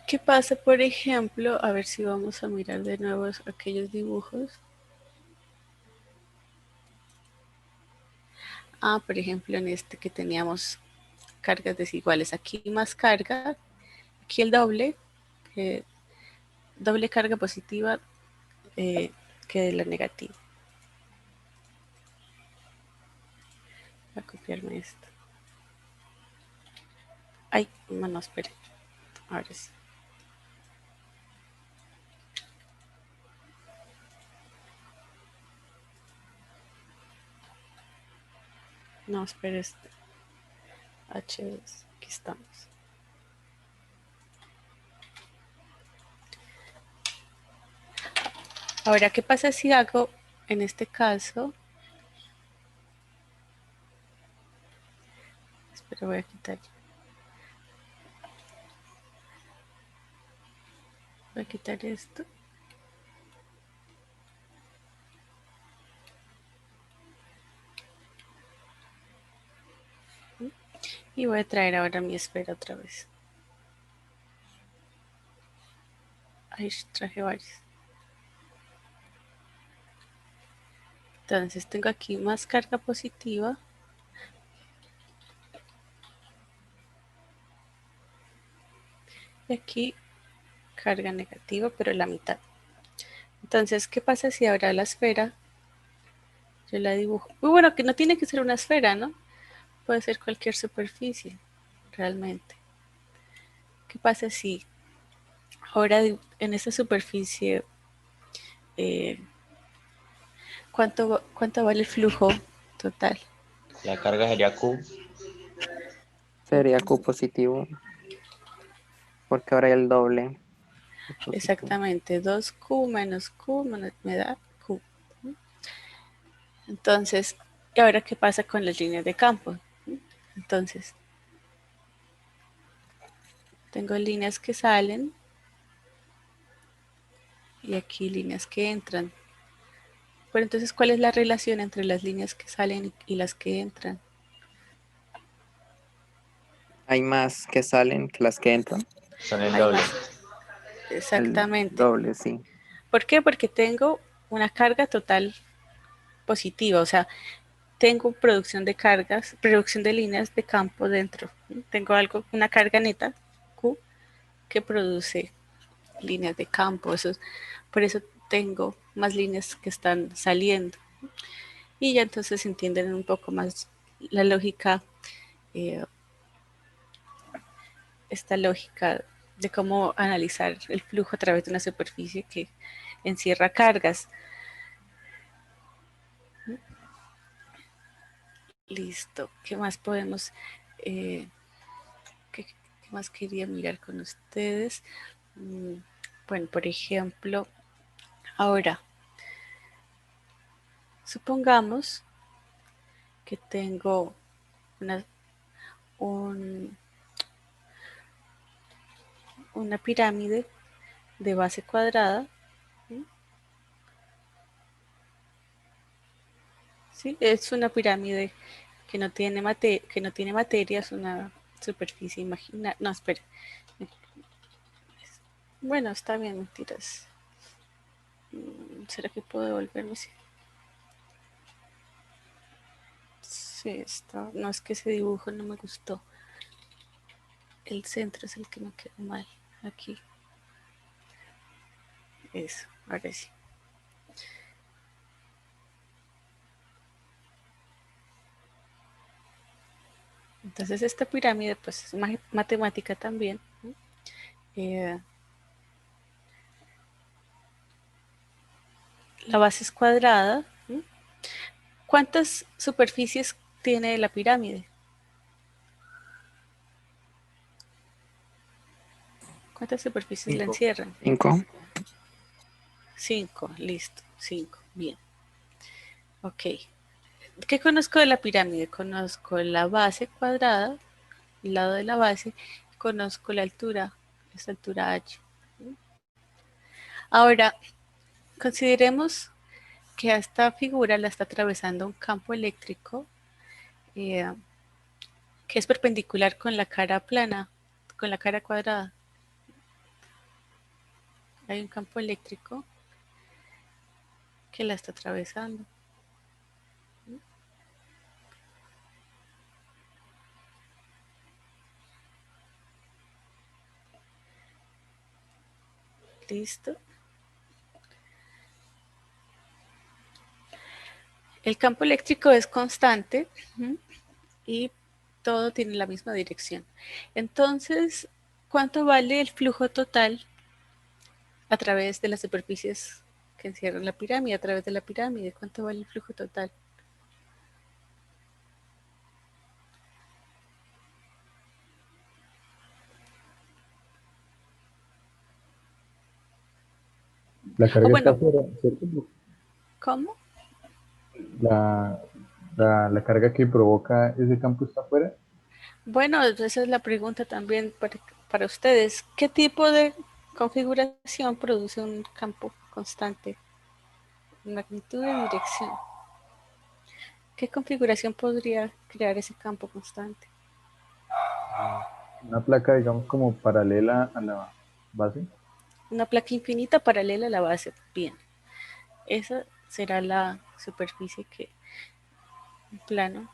¿Qué pasa, por ejemplo? A ver si vamos a mirar de nuevo aquellos dibujos. Por ejemplo, en este que teníamos cargas desiguales. Aquí más carga, aquí el doble, doble carga positiva que de la negativa. Voy a copiarme esto. Ay, no, espere. Ahora sí. No, espere. H2. Aquí estamos. Ahora, ¿qué pasa si hago, en este caso, pero voy a quitar. Voy a quitar esto. Y voy a traer ahora mi esfera otra vez. Ahí traje varios. Entonces tengo aquí más carga positiva. Y aquí carga negativa, pero la mitad. Entonces, ¿qué pasa si ahora la esfera yo la dibujo? Muy bueno, que no tiene que ser una esfera, ¿no? Puede ser cualquier superficie, realmente. ¿Qué pasa si ahora en esta superficie, ¿cuánto vale el flujo total? La carga sería Q. Sería Q positivo, porque ahora hay el doble. Positivo. Exactamente, 2Q menos Q me da Q. Entonces, ¿y ahora qué pasa con las líneas de campo? Entonces, tengo líneas que salen y aquí líneas que entran. Pero entonces, ¿cuál es la relación entre las líneas que salen y las que entran? Hay más que salen que las que entran. Son el Hay doble. más. El Exactamente. doble, sí. ¿Por qué? Porque tengo una carga total positiva, o sea, tengo producción de cargas, producción de líneas de campo dentro. Tengo una carga neta, Q, que produce líneas de campo. Por eso tengo más líneas que están saliendo. Y ya entonces entienden un poco más la lógica, eh, esta lógica de cómo analizar el flujo a través de una superficie que encierra cargas. Listo. ¿Qué más podemos? eh, ¿qué más quería mirar con ustedes? Bueno, por ejemplo, ahora, supongamos que tengo una, un- una pirámide de base cuadrada. ¿Sí? Es una pirámide que no tiene materia, es una superficie imaginaria. No, espera. Bueno, está bien, mentiras. ¿Será que puedo devolverme? Sí, está. No, es que ese dibujo no me gustó. El centro es el que me quedó mal. Aquí. Eso, ahora sí. Entonces esta pirámide pues es matemática también. Eh, la base es cuadrada. ¿Cuántas superficies tiene la pirámide? ¿Cuántas superficies la 5. encierran? 5. 5, listo, 5, bien. Ok. ¿Qué conozco de la pirámide? Conozco la base cuadrada, el lado de la base, conozco la altura, esta altura h. Ahora, consideremos que a esta figura la está atravesando un campo eléctrico eh, que es perpendicular con la cara plana, con la cara cuadrada. Hay un campo eléctrico que la está atravesando. Listo. El campo eléctrico es constante y todo tiene la misma dirección. Entonces, ¿cuánto vale el flujo total a través de las superficies que encierran la pirámide? A través de la pirámide, ¿cuánto vale el flujo total? La O carga está bueno, afuera, ¿cierto? ¿cómo? La carga que provoca ese campo está afuera. Bueno, esa es la pregunta también para ustedes. ¿Qué tipo de configuración produce un campo constante? Magnitud y dirección. ¿Qué configuración podría crear ese campo constante? Una placa, digamos, como paralela a la base. Una placa infinita paralela a la base. Bien. Esa será la superficie que plano.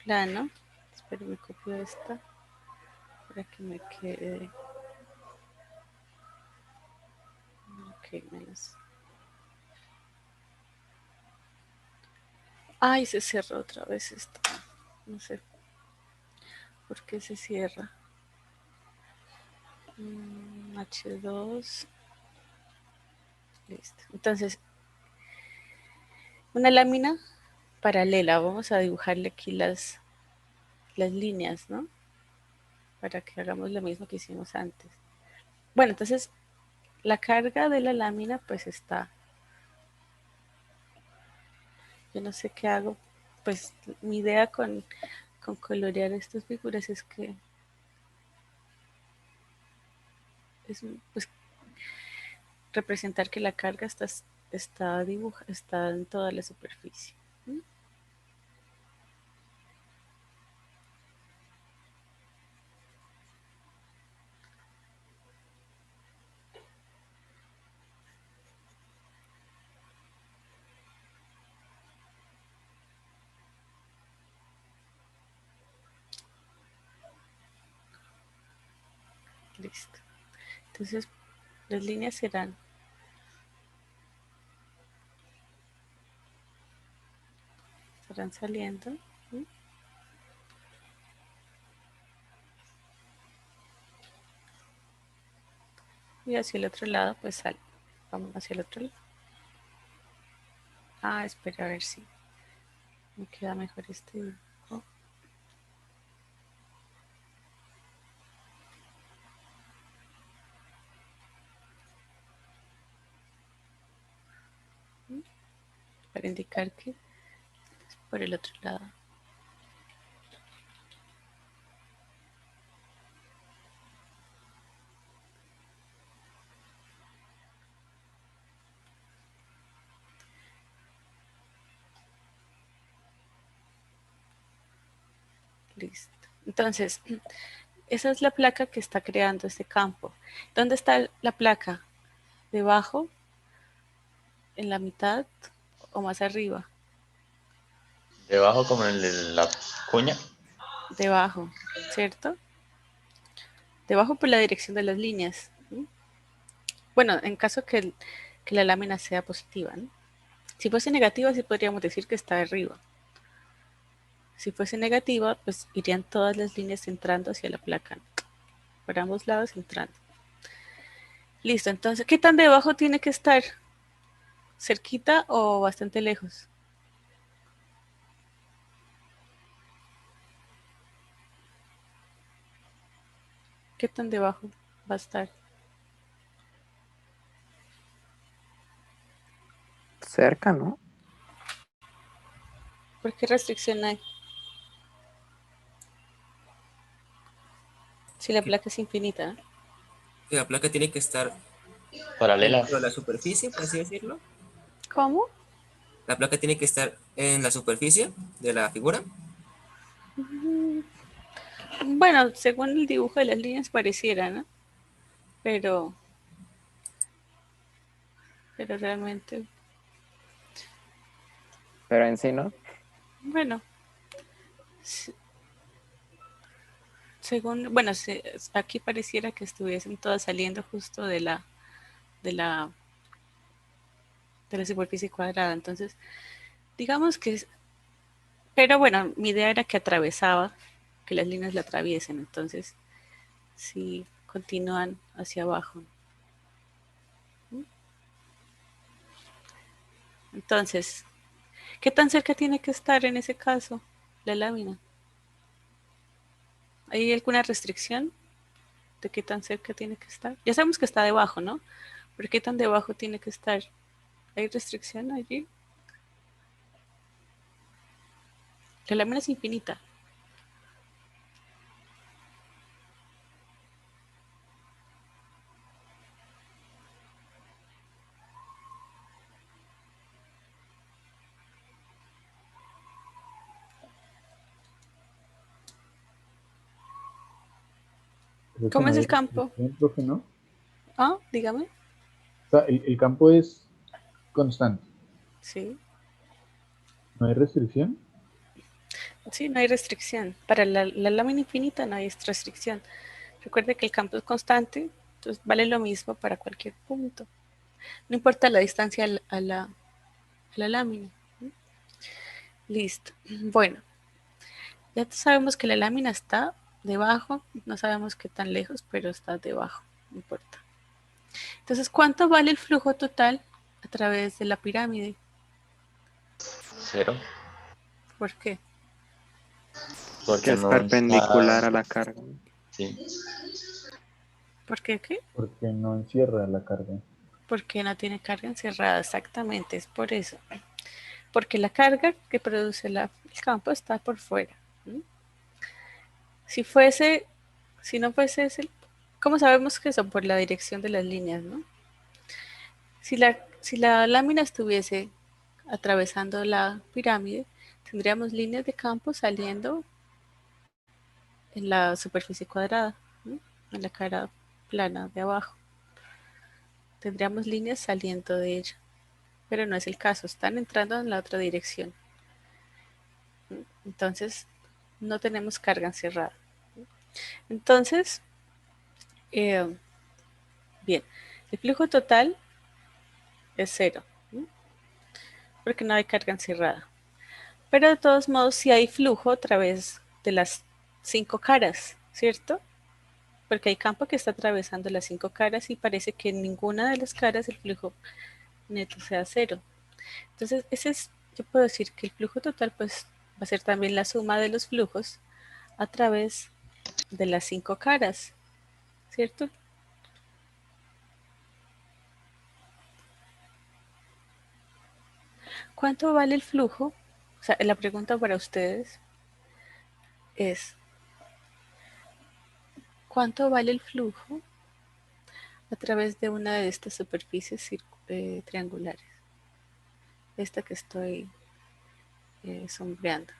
Plano. Espero me copio esta para que me quede. Ok, menos. Ay, se cerró otra vez esto. No sé por qué se cierra. H2. Listo. Entonces, una lámina paralela. Vamos a dibujarle aquí las líneas, ¿no? Para que hagamos lo mismo que hicimos antes. Bueno, entonces la carga de la lámina pues está. Yo no sé qué hago. Pues mi idea con colorear estas figuras es que es pues representar que la carga está en toda la superficie. ¿Mm? Listo. Entonces las líneas serán estarán saliendo. ¿Mm? Y hacia el otro lado pues sale. Vamos hacia el otro lado. Ah, espera a ver si me queda mejor este dibujo. Para indicar que es por el otro lado. Listo. Entonces, esa es la placa que está creando este campo. ¿Dónde está la placa? ¿Debajo? ¿En la mitad? ¿O más arriba? Debajo como en la cuña. Debajo, ¿cierto? Debajo por la dirección de las líneas. ¿Sí? Bueno, en caso que la lámina sea positiva, ¿no? Si fuese negativa, sí podríamos decir que está arriba. Si fuese negativa, pues irían todas las líneas entrando hacia la placa, ¿no? Por ambos lados entrando. Listo, entonces, ¿qué tan debajo tiene que estar? ¿Cerquita o bastante lejos? ¿Qué tan debajo va a estar? Cerca, ¿no? ¿Por qué restricción hay? Si la placa es infinita, ¿no? Que la placa tiene que estar Paralela. dentro de la superficie, por así decirlo. ¿Cómo? La placa tiene que estar en la superficie de la figura. Bueno, según el dibujo de las líneas pareciera, ¿no? Pero realmente, Pero en sí, ¿no? bueno, según, bueno, aquí pareciera que estuviesen todas saliendo justo de la, de la superficie cuadrada. Entonces, digamos que pero bueno, mi idea era que atravesaba, que las líneas la atraviesen. Entonces, si continúan hacia abajo. Entonces, ¿qué tan cerca tiene que estar en ese caso la lámina? ¿Hay alguna restricción de qué tan cerca tiene que estar? Ya sabemos que está debajo, ¿no? Pero ¿qué tan debajo tiene que estar? ¿Hay restricción allí? La lámina es infinita. Creo que ¿Cómo no es hay el campo? restricción, profe, ¿no? Ah, dígame. O sea, el campo es constante. Sí, ¿No hay restricción? sí, no hay restricción. Para la lámina infinita no hay restricción. Recuerde que el campo es constante, entonces vale lo mismo para cualquier punto. No importa la distancia a la lámina. Listo. Bueno, ya sabemos que la lámina está debajo, no sabemos qué tan lejos, pero está debajo, no importa. Entonces, ¿cuánto vale el flujo total a través de la pirámide? 0, Que ¿Por qué? porque es no está, perpendicular a la carga. sí, ¿Por qué qué? Porque no encierra la carga. Porque no tiene carga encerrada, exactamente, es por eso. Porque la carga que produce el campo está por fuera. ¿Mm? Si fuese, si no fuese ese, ¿cómo sabemos que eso? Por la dirección de las líneas, ¿no? Si la lámina estuviese atravesando la pirámide, tendríamos líneas de campo saliendo en la superficie cuadrada, ¿no? En la cara plana de abajo. Tendríamos líneas saliendo de ella, pero no es el caso, están entrando en la otra dirección. ¿No? Entonces, no tenemos carga encerrada. Entonces, eh, bien, el flujo total es cero, ¿no? Porque no hay carga encerrada. Pero de todos modos, sí hay flujo a través de las 5 caras, ¿cierto? Porque hay campo que está atravesando las 5 caras y parece que en ninguna de las caras el flujo neto sea cero. Entonces, yo puedo decir que el flujo total pues va a ser también la suma de los flujos a través de las 5 caras, ¿cierto? ¿Cuánto vale el flujo? O sea, la pregunta para ustedes es, ¿cuánto vale el flujo a través de una de estas superficies triangulares? Esta que estoy sombreando.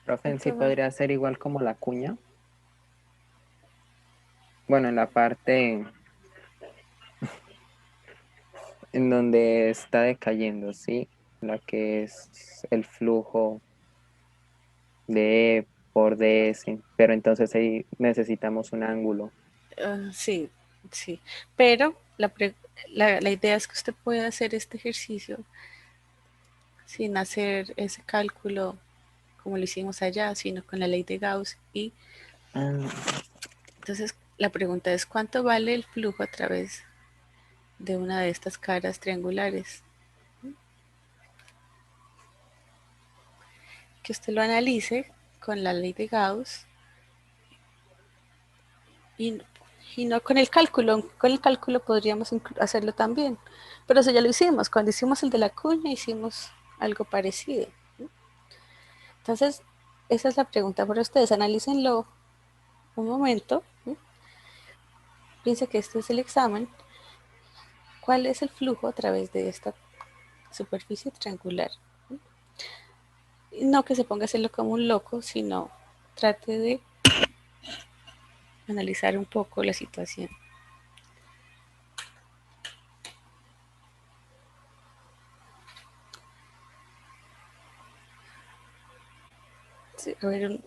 Profe, en sí ¿Cuánto vale? podría ser igual como la cuña. Bueno, en la parte en donde está decayendo, ¿sí? La que es el flujo de E por ds, pero entonces ahí necesitamos un ángulo. Sí, sí. Pero la idea es que usted pueda hacer este ejercicio sin hacer ese cálculo como lo hicimos allá, sino con la ley de Gauss. Y Ah, entonces la pregunta es, ¿cuánto vale el flujo a través de una de estas caras triangulares? Que usted lo analice con la ley de Gauss y, y no con el cálculo. Con el cálculo podríamos hacerlo también. Pero eso ya lo hicimos. Cuando hicimos el de la cuña hicimos algo parecido. Entonces, esa es la pregunta para ustedes. Analícenlo un momento. ¿Sí? Piense que este es el examen. ¿Cuál es el flujo a través de esta superficie triangular? Y no que se ponga a hacerlo como un loco, sino trate de analizar un poco la situación. Sí, a ver,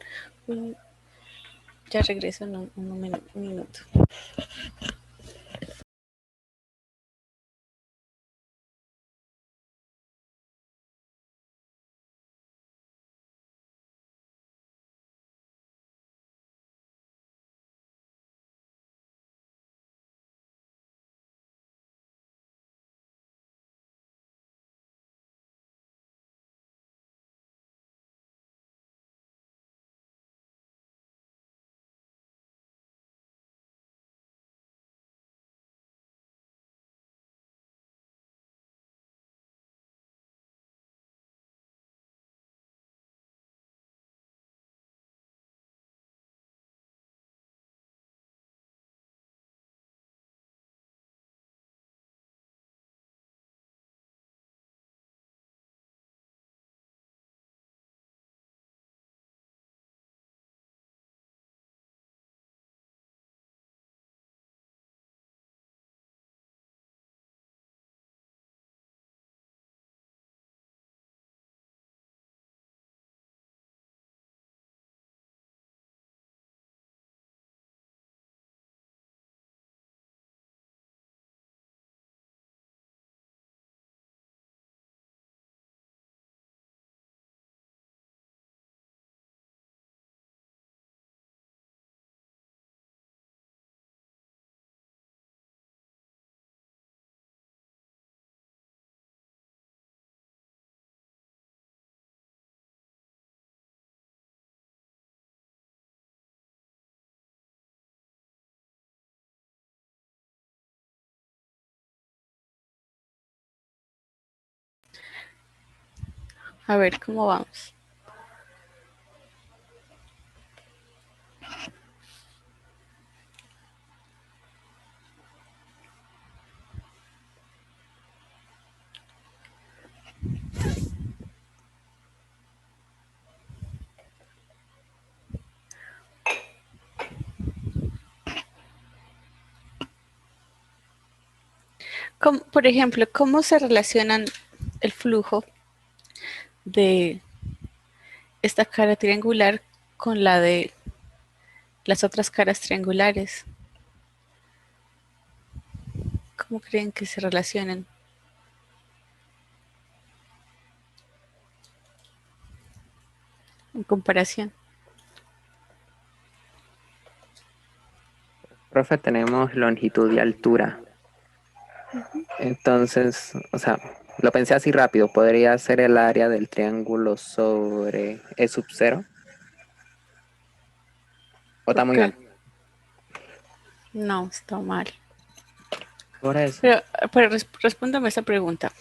ya regreso en un minuto. A ver cómo vamos. Por ejemplo, ¿cómo se relacionan el flujo de esta cara triangular con la de las otras caras triangulares? ¿Cómo creen que se relacionan en comparación? Profe, tenemos longitud y altura. Entonces, o sea, lo pensé así rápido. ¿Podría ser el área del triángulo sobre E sub 0? ¿O está ¿Por muy qué? mal? No, está mal. Por eso. Pero respóndame esa pregunta.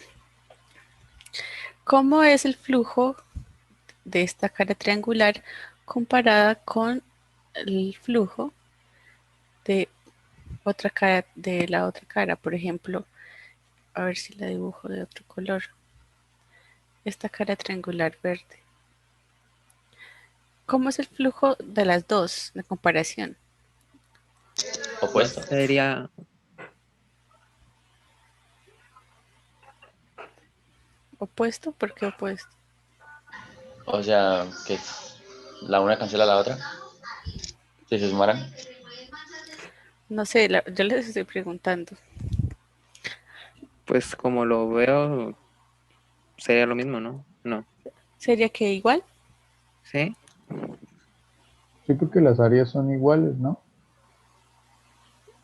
¿Cómo es el flujo de esta cara triangular comparada con el flujo de otra cara, de la otra cara? Por ejemplo, a ver si la dibujo de otro color. Esta cara triangular verde. ¿Cómo es el flujo de las dos de comparación? Opuesto. Sería, ¿Opuesto? ¿Por qué opuesto? O sea, que la una cancela a la otra. Si se sumaran. No sé, yo les estoy preguntando. pues como lo veo, sería lo mismo, ¿no? No. ¿Sería que igual? ¿Sí? Sí, porque las áreas son iguales, ¿no?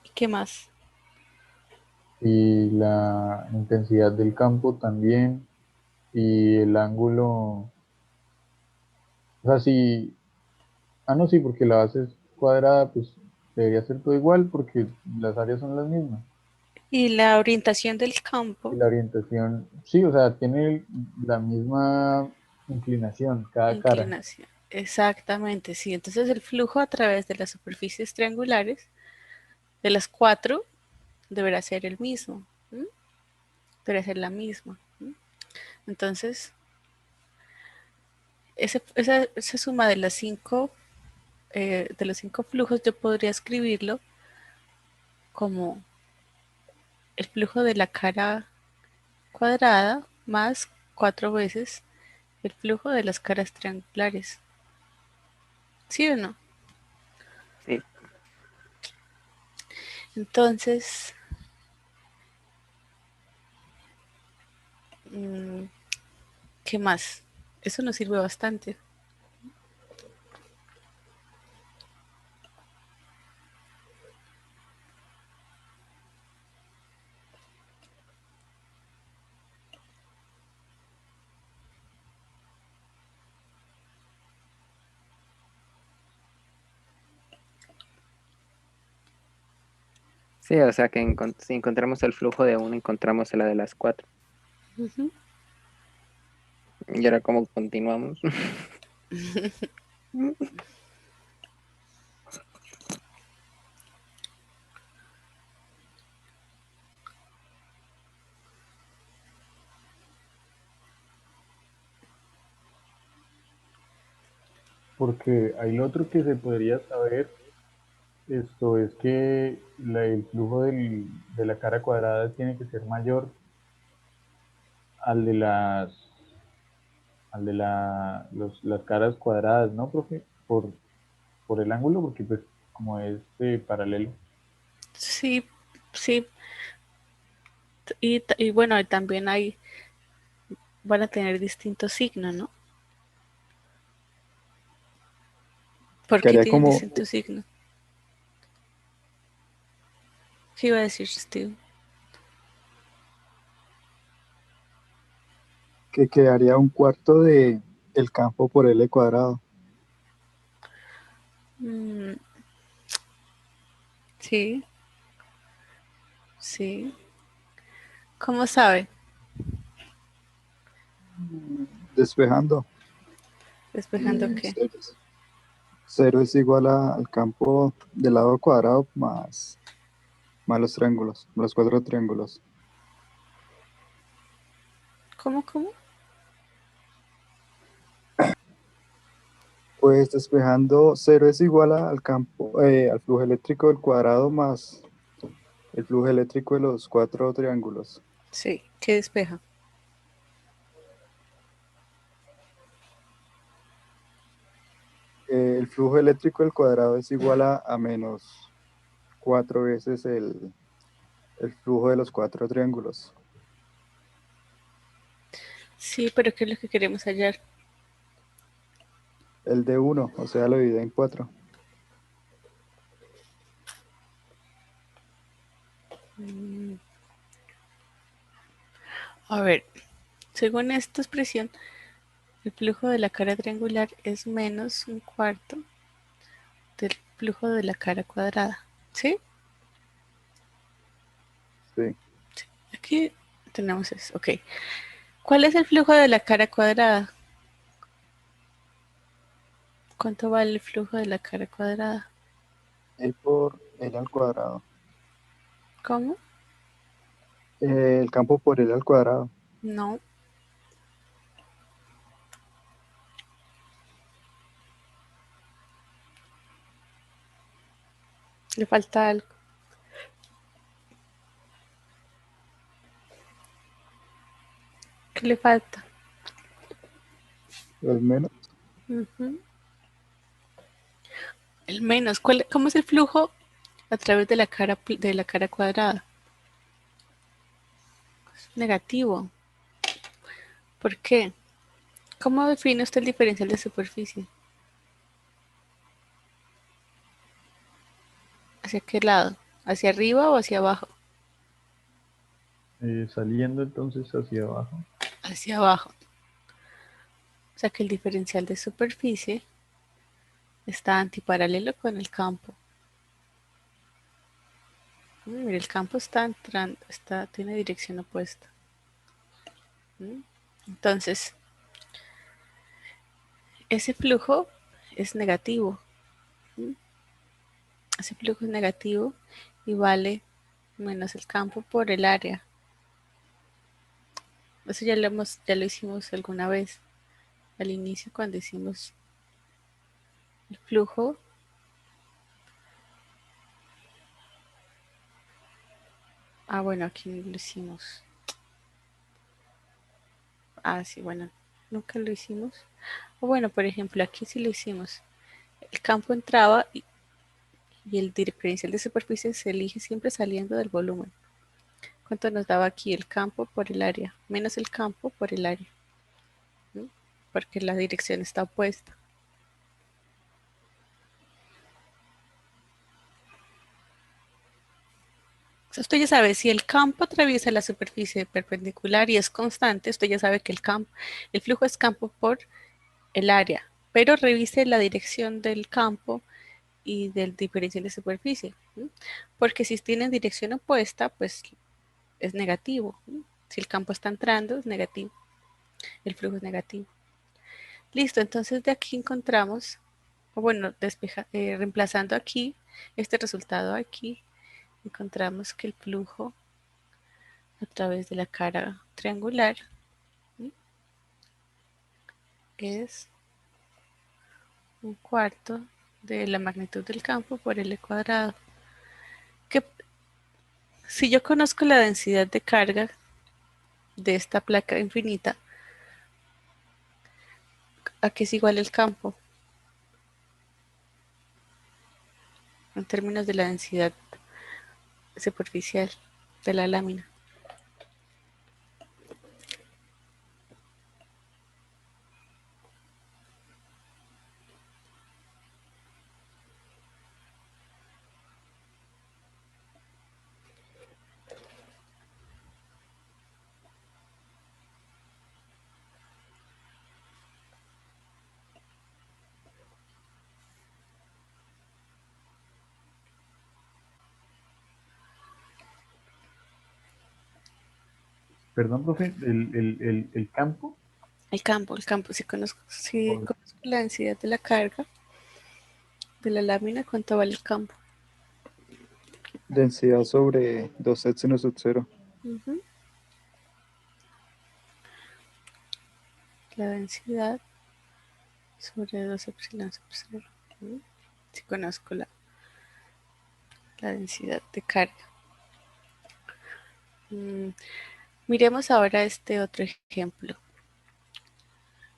¿Y qué más? Y la intensidad del campo también, y el ángulo, o sea, si, no, sí, porque la base es cuadrada, pues debería ser todo igual porque las áreas son las mismas. Y la orientación del Y campo, la orientación, sí, o sea, tiene la misma inclinación cada cara. inclinación. Exactamente, sí. Entonces el flujo a través de las superficies triangulares, de las cuatro, deberá ser el mismo. ¿M? Deberá ser la misma. ¿M? Entonces, esa suma de los cinco flujos, yo podría escribirlo como el flujo de la cara cuadrada más cuatro veces el flujo de las caras triangulares. ¿Sí o no? Sí. Entonces, mm, ¿qué más? Eso nos sirve bastante. Sí, o sea que si encontramos el flujo de una, encontramos la de las cuatro. Ujú. Y ahora, ¿cómo continuamos? Porque hay lo otro que se podría saber, esto es que el flujo de la cara cuadrada tiene que ser mayor al de las caras cuadradas, ¿no, profe? Por el ángulo, porque pues como es paralelo. Sí, sí. Y bueno, y también van a tener distintos signos, ¿no? ¿Por qué Quedaría tienen como, distintos signos? ¿Qué iba a decir Steve? que quedaría un cuarto de el campo por L cuadrado. Mm, sí, sí. ¿Cómo sabe? Despejando. ¿Despejando qué? Cero es igual al campo del lado cuadrado más los triángulos, los 4 triángulos. ¿Cómo? Pues despejando, cero es igual al campo, al flujo eléctrico del cuadrado más el flujo eléctrico de los 4 triángulos. Sí, ¿qué despeja? El flujo eléctrico del cuadrado es igual a menos 4 veces el flujo de los 4 triángulos. Sí, pero ¿qué es lo que queremos hallar? El de 1, o sea, lo divide en 4. A ver, según esta expresión, el flujo de la cara triangular es menos un cuarto del flujo de la cara cuadrada. ¿Sí? Sí. Aquí tenemos eso. Ok. ¿Cuál es el flujo de la cara cuadrada? ¿Cuánto vale el flujo de la cara cuadrada? E por L al cuadrado. ¿Cómo? El campo por L al cuadrado. No. Le falta algo. ¿Qué le falta? Es menos. Ujú. El menos. ¿Cómo es el flujo a través de la cara cuadrada? Es negativo. ¿Por qué? ¿Cómo define usted el diferencial de superficie? ¿Hacia qué lado? ¿Hacia arriba o hacia abajo? Saliendo entonces hacia abajo. Hacia abajo. O sea que el diferencial de superficie está antiparalelo con el campo. Mire, el campo está entrando, tiene dirección opuesta. Entonces, ese flujo es negativo. Ese flujo es negativo y vale menos el campo por el área. Eso ya lo hicimos alguna vez al inicio cuando hicimos el flujo. Ah, bueno, aquí lo hicimos. Ah, sí, bueno, nunca lo hicimos. O bueno, por ejemplo, aquí sí lo hicimos. El campo entraba y el diferencial de superficie se elige siempre saliendo del volumen. ¿Cuánto nos daba aquí el campo por el área? Menos el campo por el área, ¿no? Porque la dirección está opuesta. O sea, usted ya sabe, si el campo atraviesa la superficie perpendicular y es constante, usted ya sabe que el flujo es campo por el área, pero revise la dirección del campo y del diferencial de superficie, ¿no? Porque si tienen dirección opuesta, pues es negativo, ¿no? Si el campo está entrando, es negativo, el flujo es negativo. Listo, entonces de aquí encontramos, o bueno, reemplazando aquí, este resultado aquí, encontramos que el flujo a través de la cara triangular, ¿sí?, es un cuarto de la magnitud del campo por L cuadrado. Que si yo conozco la densidad de carga de esta placa infinita, ¿a qué es igual el campo? En términos de la densidad superficial de la lámina. Perdón, profe, el campo. El campo, sí conozco la densidad de la carga de la lámina, ¿cuánto vale el campo? Densidad sobre 2 epsilon sub 0. Ujú. La densidad sobre 2 epsilon sub 0. Sí conozco la densidad de carga. Miremos ahora este otro ejemplo.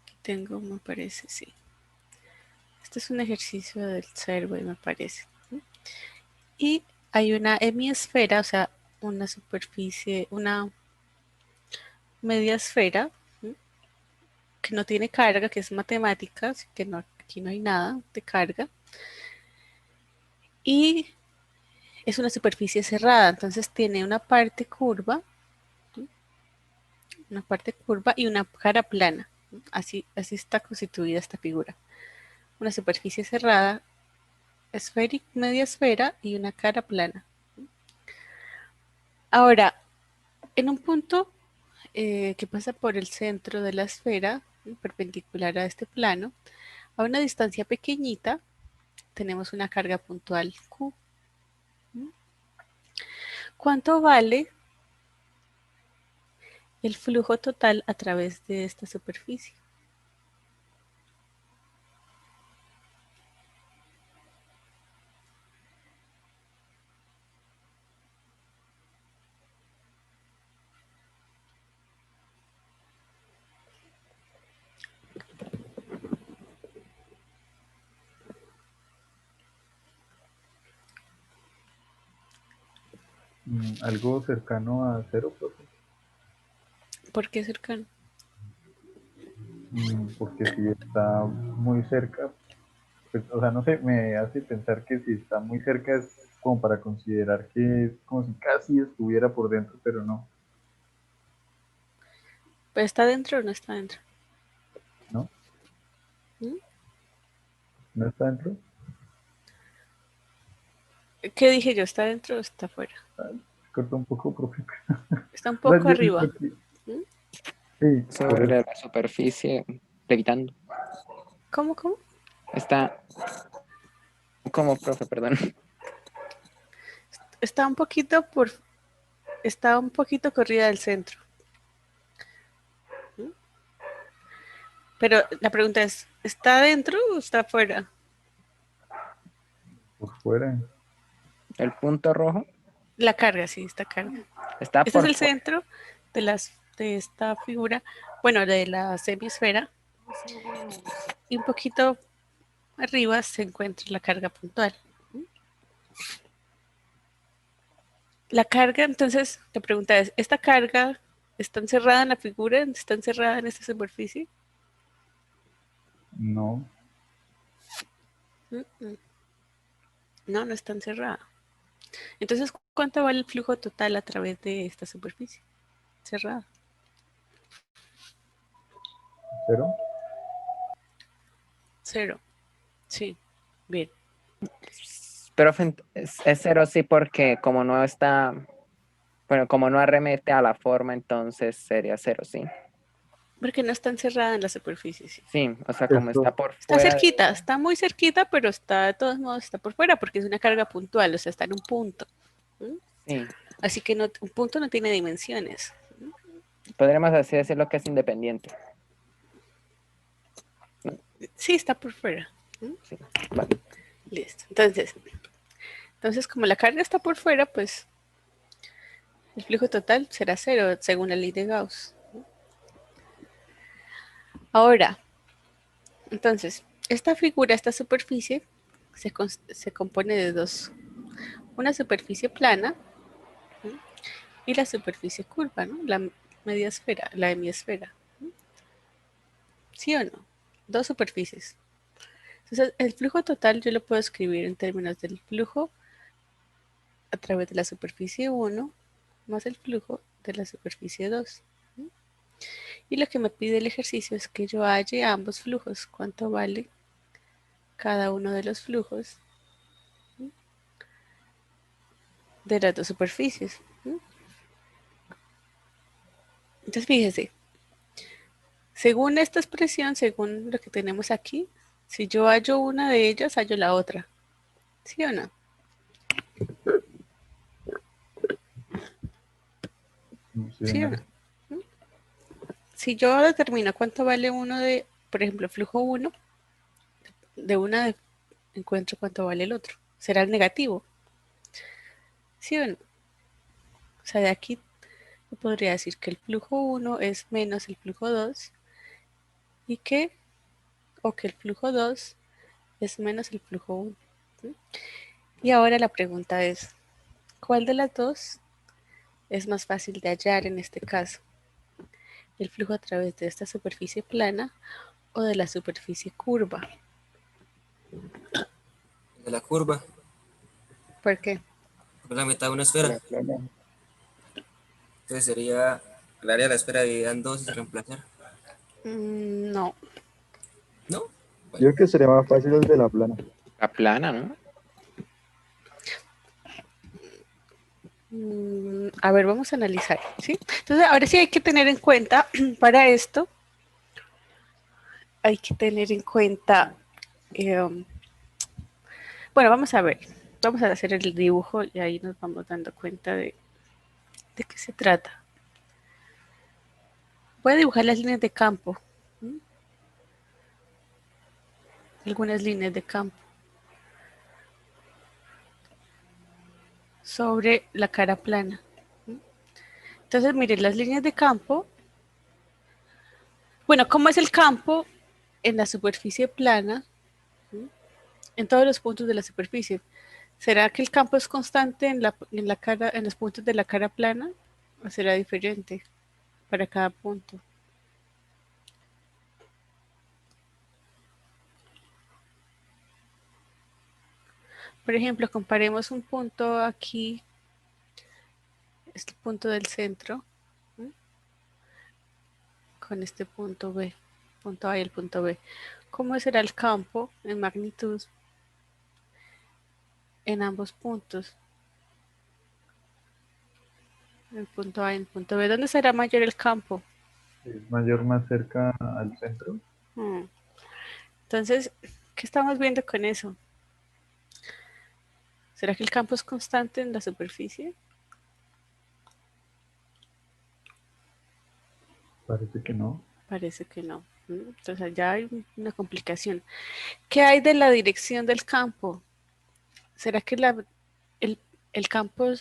Aquí tengo, me parece, sí. Este es un ejercicio del Survey, me parece. Y hay una hemisfera, o sea, una superficie, una media esfera, ¿sí? Que no tiene carga, que es matemática, así que no, aquí no hay nada de carga. Y es una superficie cerrada, entonces tiene una parte curva, ¿sí? Una parte curva y una cara plana. Así está constituida esta figura. Una superficie cerrada, esférica, media esfera y una cara plana. Ahora, en un punto que pasa por el centro de la esfera, perpendicular a este plano, a una distancia pequeñita, tenemos una carga puntual Q. ¿Cuánto vale el flujo total a través de esta superficie? Algo cercano a cero, profe. ¿Por qué cercano? Porque si está muy cerca, pues, o sea, no sé, me hace pensar que si está muy cerca es como para considerar que es como si casi estuviera por dentro, pero no, ¿Pero está dentro o no está dentro? ¿no? ¿Mm? ¿No está dentro? ¿Qué dije yo? ¿Está dentro o está afuera? Se cortó un poco, profe. Está un O sea, poco yo arriba. siento que ¿Mm? sí, por Sobre eso. la superficie, levitando. ¿Cómo, cómo? Está como, profe, perdón. Está un poquito está un poquito corrida del centro. ¿Mm? Pero la pregunta es, ¿está dentro o está afuera? Por fuera. El punto rojo La carga, sí, esta carga. está Este es por el fuera. centro de esta figura, bueno, de la semisfera. Y un poquito arriba se encuentra la carga puntual. La carga, entonces, la pregunta es, ¿esta carga está encerrada en la figura? ¿Está encerrada en esta superficie? No, Mm, mm. No, no está encerrada. Entonces, ¿cuánto vale el flujo total a través de esta superficie cerrada? cero. Cero. Sí, bien. Profe, es cero sí porque como no está, bueno, como no arremete a la forma, entonces sería cero, sí. Porque no está encerrada en la superficie, sí. Sí, o sea, como está Esto, por Está fuera de cerquita, ella. está muy cerquita, pero está, de todos modos, está por fuera porque es una carga puntual, o sea, está en un punto. ¿Mm? Sí, Así que un punto no tiene dimensiones. podríamos así decirlo que es independiente. Sí, está por fuera. ¿Mm? Sí, vale. Listo. Entonces, como la carga está por fuera, pues el flujo total será cero según la ley de Gauss. Ahora, entonces, esta figura, esta superficie, se compone de dos. Una superficie plana, ¿sí? Y la superficie curva, ¿no? La media esfera, la hemisfera. ¿Sí o no? Dos superficies. Entonces, el flujo total yo lo puedo escribir en términos del flujo a través de la superficie 1 más el flujo de la superficie 2. Y lo que me pide el ejercicio es que yo halle ambos flujos. ¿Cuánto vale cada uno de los flujos de las dos superficies? Entonces, fíjese, Según esta expresión, según lo que tenemos aquí, si yo hallo una de ellas, hallo la otra. ¿Sí o no? ¿Sí o no? Si yo determino cuánto vale uno de, por ejemplo, flujo 1, de una encuentro cuánto vale el otro. Será el negativo. ¿Sí o no? O sea, de aquí yo podría decir que el flujo 1 es menos el flujo 2 y que, o que el flujo 2 es menos el flujo 1. ¿Sí? Y ahora la pregunta es, ¿cuál de las dos es más fácil de hallar en este caso? ¿El flujo a través de esta superficie plana o de la superficie curva? De la curva, ¿Por qué? por la mitad de una De esfera. la plana. Entonces sería el área de la esfera dividida en dos y reemplazar. No. ¿No? Yo creo que sería más fácil el de la plana. La plana, ¿no? A ver, vamos a analizar, ¿sí? Entonces, ahora sí hay que tener en cuenta, para esto, hay que tener en cuenta, bueno, vamos a ver, vamos a hacer el dibujo y ahí nos vamos dando cuenta de qué se trata. Voy a dibujar las líneas de campo, ¿sí? Algunas líneas de campo sobre la cara plana. ¿Sí? Entonces, miren, las líneas de campo, bueno, ¿cómo es el campo en la superficie plana? ¿Sí? En todos los puntos de la superficie. ¿Será que el campo es constante en la cara, en los puntos de la cara plana? ¿O será diferente para cada punto? Por ejemplo, comparemos un punto aquí, este punto del centro, ¿sí? Con este punto B, punto A y el punto B. ¿Cómo será el campo en magnitud en ambos puntos? El punto A y el punto B. ¿Dónde será mayor el campo? Es mayor más cerca al centro. Hmm. Entonces, ¿qué estamos viendo con eso? ¿Será que el campo es constante en la superficie? Parece que no. Parece que no. Entonces ya hay una complicación. ¿Qué hay de la dirección del campo? ¿Será que el, el campo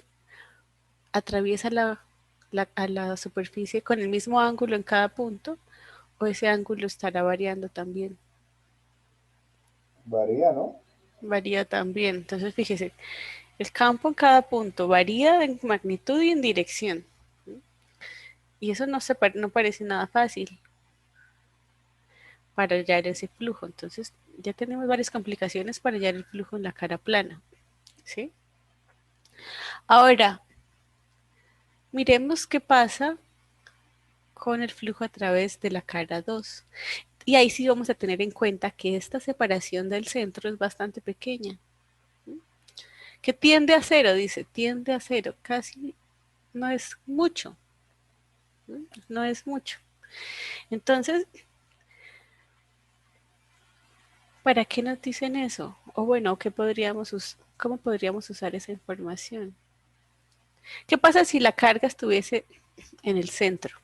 atraviesa a la superficie con el mismo ángulo en cada punto? ¿O ese ángulo estará variando también? Varía, ¿no? Varía también. Entonces fíjese, el campo en cada punto varía en magnitud y en dirección. Y eso no parece nada fácil para hallar ese flujo. Entonces ya tenemos varias complicaciones para hallar el flujo en la cara plana. ¿Sí? Ahora, miremos qué pasa con el flujo a través de la cara 2. Y ahí sí vamos a tener en cuenta que esta separación del centro es bastante pequeña. Que tiende a cero, dice, tiende a cero. Casi no es mucho. No es mucho. Entonces, ¿para qué nos dicen eso? O bueno, ¿cómo podríamos usar esa información? ¿Qué pasa si la carga estuviese en el centro?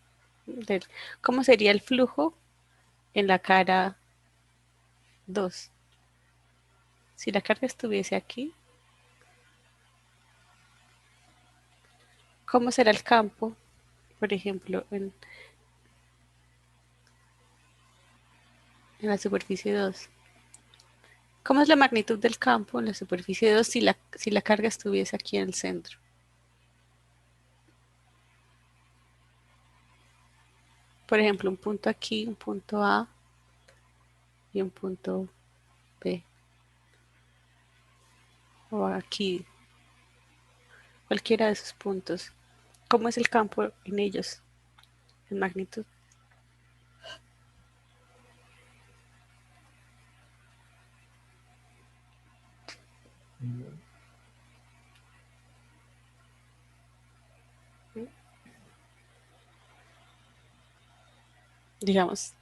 ¿Cómo sería el flujo en la cara 2? Si la carga estuviese aquí, ¿cómo será el campo? Por ejemplo, en la superficie 2. ¿Cómo es la magnitud del campo en la superficie 2 si la carga estuviese aquí en el centro? Por ejemplo, un punto aquí, un punto A y un punto B. O aquí, cualquiera de esos puntos. ¿Cómo es el campo en ellos, en magnitud? Digamos,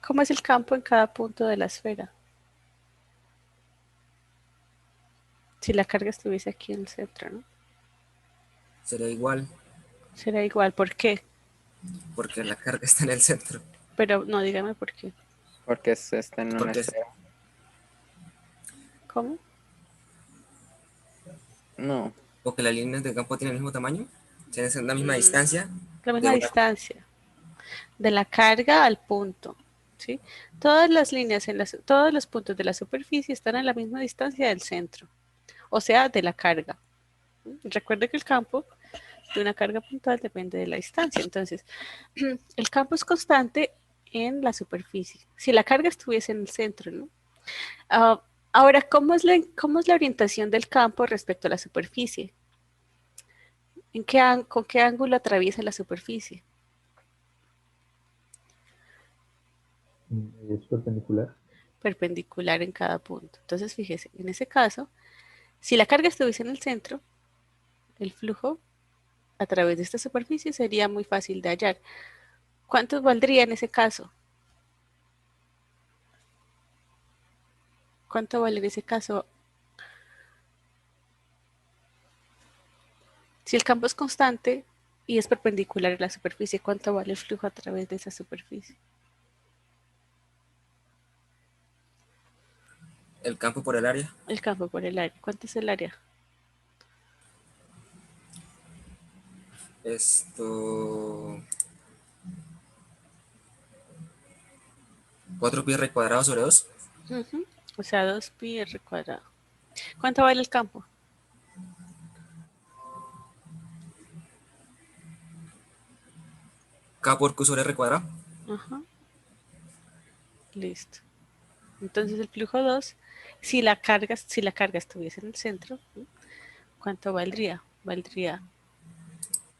¿Cómo es el campo en cada punto de la esfera? Si la carga estuviese aquí en el centro, ¿no? Sería igual, Será igual. ¿Por qué? porque la carga está en el centro. Pero no, dígame por qué. Porque está en una Porque es- esfera. ¿Cómo? No, porque las líneas de campo tienen el mismo tamaño, tienen la misma distancia La de misma una. distancia de la carga al punto, ¿sí? Todas las líneas todos los puntos de la superficie están a la misma distancia del centro, o sea, de la carga. Recuerde que el campo de una carga puntual depende de la distancia. Entonces, el campo es constante en la superficie. Si la carga estuviese en el centro, ¿no? Ahora, cómo es la orientación del campo respecto a la superficie? ¿Con qué ángulo atraviesa la superficie? Es perpendicular. Perpendicular en cada punto. Entonces, fíjese, en ese caso, si la carga estuviese en el centro, el flujo a través de esta superficie sería muy fácil de hallar. ¿Cuánto valdría en ese caso? ¿Cuánto vale en ese caso? Si el campo es constante y es perpendicular a la superficie, ¿cuánto vale el flujo a través de esa superficie? El campo por el área. El campo por el área. ¿Cuánto es el área? Esto. 4 pi r² sobre 2. O sea, 2pi r cuadrado. ¿Cuánto vale el campo? K por Q sobre R². Ajá. Listo. Entonces el flujo 2, si la carga estuviese en el centro, ¿sí? ¿Cuánto valdría? Valdría,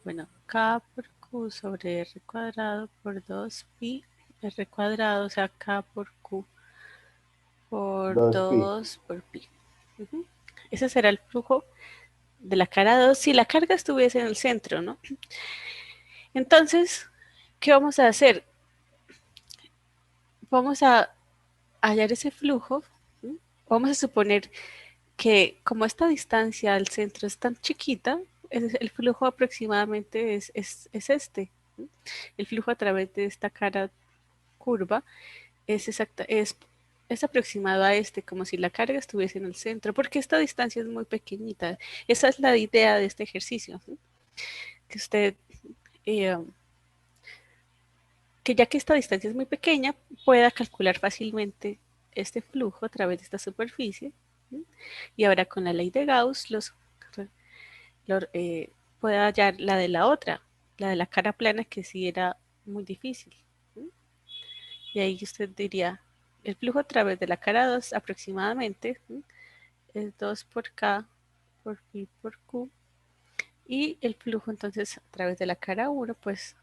bueno, K por Q sobre R cuadrado por 2pi R cuadrado, o sea, K por Q por 2pi. 2 por pi. Ese será el flujo de la cara 2 si la carga estuviese en el centro, ¿no? Entonces, ¿qué vamos a hacer? Vamos a hallar ese flujo, ¿sí? Vamos a suponer que como esta distancia al centro es tan chiquita, el flujo aproximadamente es este. ¿Sí? El flujo a través de esta cara curva es aproximado a este, como si la carga estuviese en el centro, porque esta distancia es muy pequeñita. Esa es la idea de este ejercicio, ¿sí? Que usted, eh, que ya que esta distancia es muy pequeña, pueda calcular fácilmente este flujo a través de esta superficie. ¿Sí? Y ahora con la ley de Gauss puede hallar la de la otra, la de la cara plana, que sí era muy difícil. ¿Sí? Y ahí usted diría, el flujo a través de la cara 2 aproximadamente, ¿sí? Es 2 por K por pi por Q. Y el flujo entonces a través de la cara 1, pues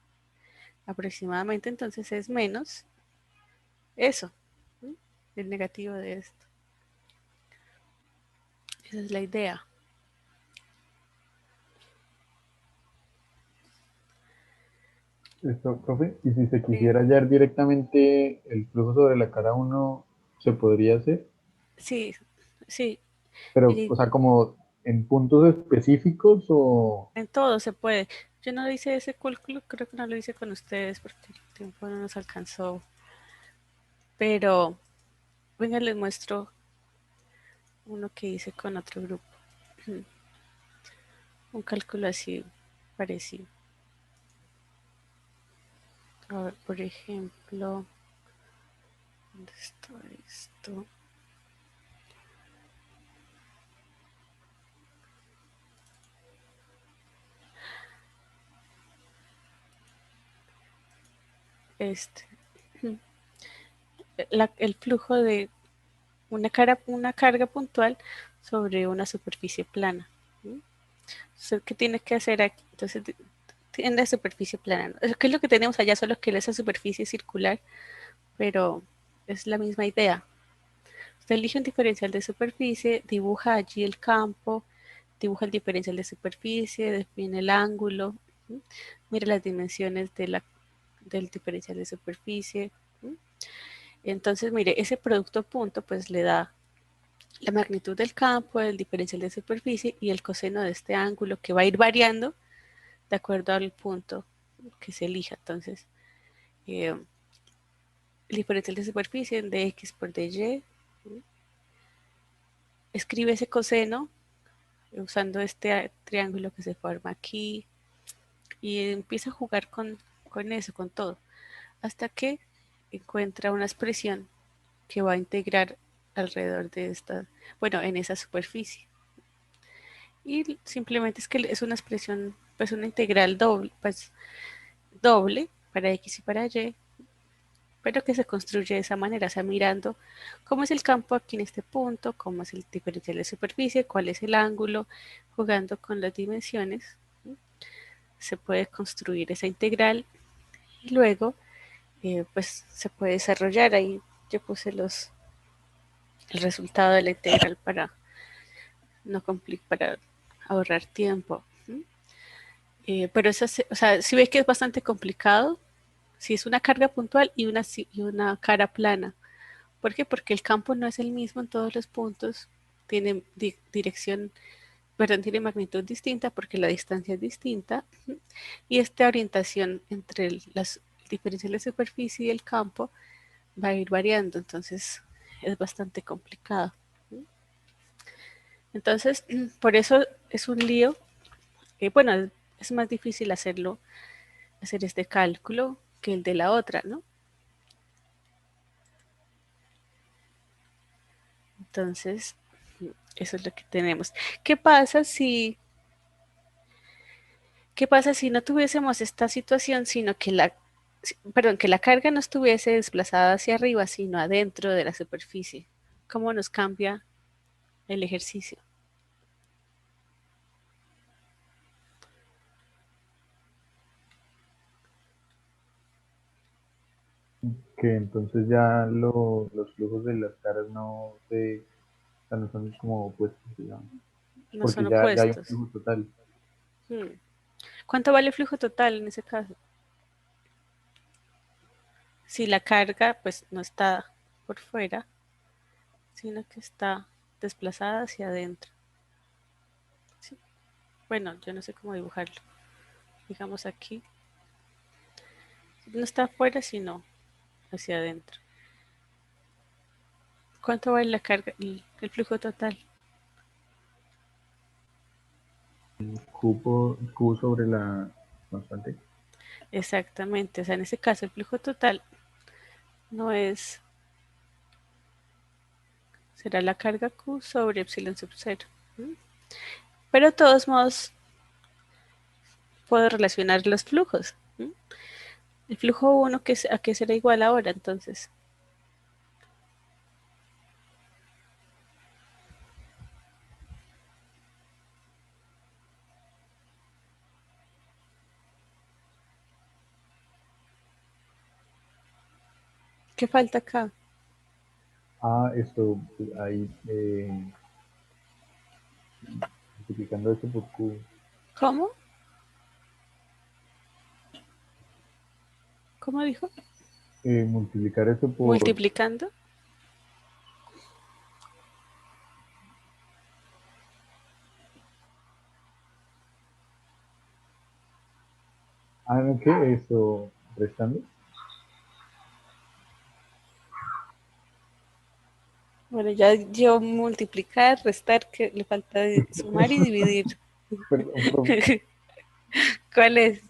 aproximadamente entonces es menos eso, ¿sí? El negativo de esto. Esa es la idea. Esto, profe. Y si se quisiera hallar directamente el flujo sobre la cara uno, ¿se podría hacer? Sí, sí. Pero, Y o sea, como en puntos específicos o... en todo se puede. Yo no hice ese cálculo, creo que no lo hice con ustedes porque el tiempo no nos alcanzó. Pero, venga, les muestro uno que hice con otro grupo. Un cálculo así parecido. A ver, por ejemplo, ¿dónde está esto? Este. El flujo de una carga puntual sobre una superficie plana. ¿Sí? Entonces, ¿qué tiene que hacer aquí? Entonces, en la superficie plana, ¿no? ¿Qué es lo que tenemos allá? Solo que esa superficie es circular, pero es la misma idea. Usted elige un diferencial de superficie, dibuja allí el campo, dibuja el diferencial de superficie, define el ángulo, mire las dimensiones del diferencial de superficie, Entonces, mire, ese producto punto pues le da la magnitud del campo, el diferencial de superficie y el coseno de este ángulo que va a ir variando de acuerdo al punto que se elija. Entonces, el diferencial de superficie en dx por dy, escribe ese coseno usando este triángulo que se forma aquí y empieza a jugar con eso, con todo, hasta que encuentra una expresión que va a integrar alrededor de esta, bueno, en esa superficie. Y simplemente es que es una expresión, pues una integral doble, pues doble para x y para y, pero que se construye de esa manera, o sea, mirando cómo es el campo aquí en este punto, cómo es el diferencial de superficie, cuál es el ángulo, jugando con las dimensiones, ¿sí? Se puede construir esa integral y luego pues se puede desarrollar. Ahí yo puse el resultado de la integral para no para ahorrar tiempo. Pero eso, o sea, si ves que es bastante complicado, si es una carga puntual y una cara plana. ¿Por qué? Porque el campo no es el mismo en todos los puntos, tiene dirección, perdón, tiene magnitud distinta porque la distancia es distinta y esta orientación entre las diferenciales de superficie y el campo va a ir variando, entonces es bastante complicado. Entonces, por eso es un lío. Bueno, es más difícil hacer este cálculo que el de la otra, ¿no? Entonces, eso es lo que tenemos. ¿Qué pasa si no tuviésemos esta situación, sino que que la carga no estuviese desplazada hacia arriba, sino adentro de la superficie? ¿Cómo nos cambia el ejercicio? Que entonces ya los flujos de las caras no se, o sea, no son como opuestos, digamos, No porque son ya hay un opuestos. flujo total. ¿Cuánto vale el flujo total en ese caso? Si la carga pues no está por fuera, sino que está desplazada hacia adentro. ¿Sí? Bueno, yo no sé cómo dibujarlo. Digamos aquí. No está afuera, sino hacia adentro. ¿Cuánto vale la carga, el flujo total? Q sobre la constante. Exactamente. O sea, en ese caso el flujo total no es, será la carga Q sobre epsilon sub 0. Pero de todos modos puedo relacionar los flujos. El flujo 1, ¿a qué será igual ahora? Entonces, ¿qué falta acá? Esto, pues, ahí, multiplicando esto por Q. ¿Cómo? ¿Cómo dijo? Multiplicar esto por, Multiplicando. ¿no? ¿Qué? Esto, restando. Bueno, ya yo multiplicar, restar, que le falta sumar y dividir. Perdón, profe. ¿Cuál es?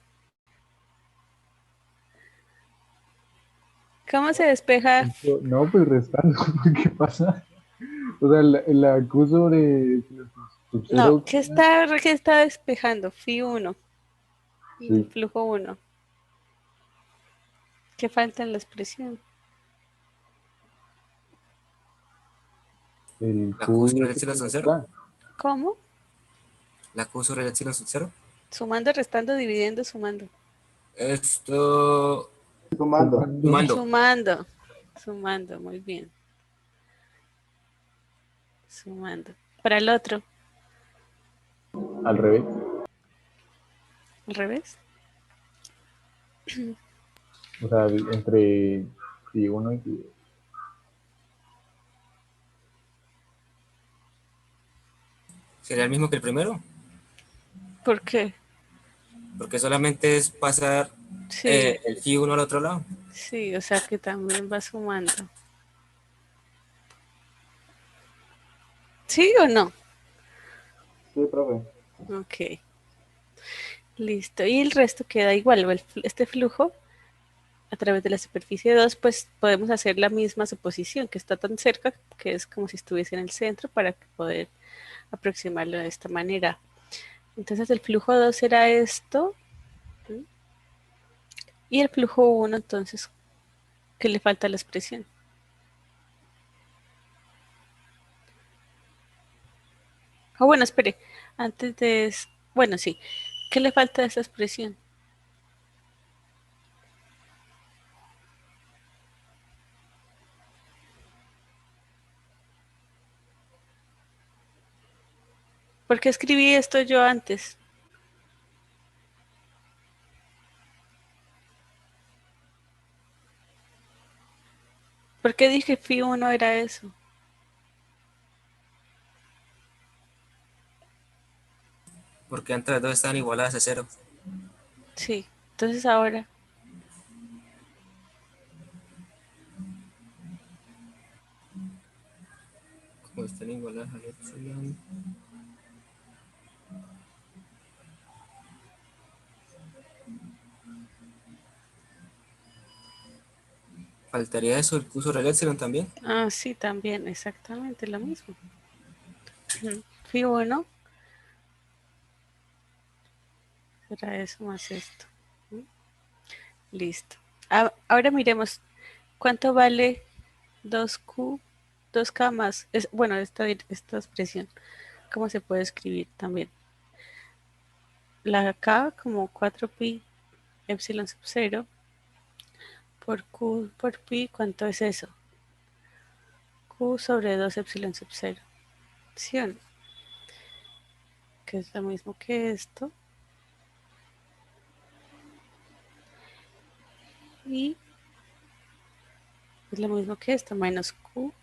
¿Cómo se despeja? No, pues restando, ¿qué pasa? O sea, la Q sobre sub No, 0, qué está despejando? Phi 1, sí, flujo 1. ¿Qué falta en la expresión? el La Q sobre Q el ese epsilon que son no cero. está. ¿Cómo? La Q sobre el epsilon son cero. Sumando, restando, dividiendo, sumando. Esto. Sumando. Sumando. Sumando, muy bien. Sumando. Para el otro, Al revés. al revés. O sea, entre phi 1 y phi 2. ¿Sería el mismo que el primero? ¿Por qué? Porque solamente es pasar Sí, el phi 1 al otro lado. sí, o sea que también va sumando. ¿Sí o no? Sí, profe. Ok, listo. Y el resto queda igual. Este flujo a través de la superficie 2, pues podemos hacer la misma suposición, que está tan cerca que es como si estuviese en el centro para poder aproximarlo de esta manera. Entonces el flujo 2 será esto, ¿sí? Y el flujo 1, entonces, ¿qué le falta a la expresión? Bueno, espere, antes de eso, bueno, sí, ¿qué le falta a esta expresión? ¿Por qué escribí esto yo antes? ¿Por qué dije phi 1 era eso? Porque antes las dos están igualadas a cero. Sí, entonces ahora, Como están igualadas al epsilon. Faltaría eso, el Q sobre el epsilon también. sí, también, exactamente lo mismo. Phi 1 será eso más esto. Listo. Ahora miremos cuánto vale 2Q, 2K más, bueno, esta expresión, ¿cómo se puede escribir también? La K como 4pi epsilon sub 0 por Q por pi, ¿cuánto es eso? Q sobre 2 epsilon sub 0, ¿sí o no? Que es lo mismo que esto. Y es lo mismo que esto, menos Q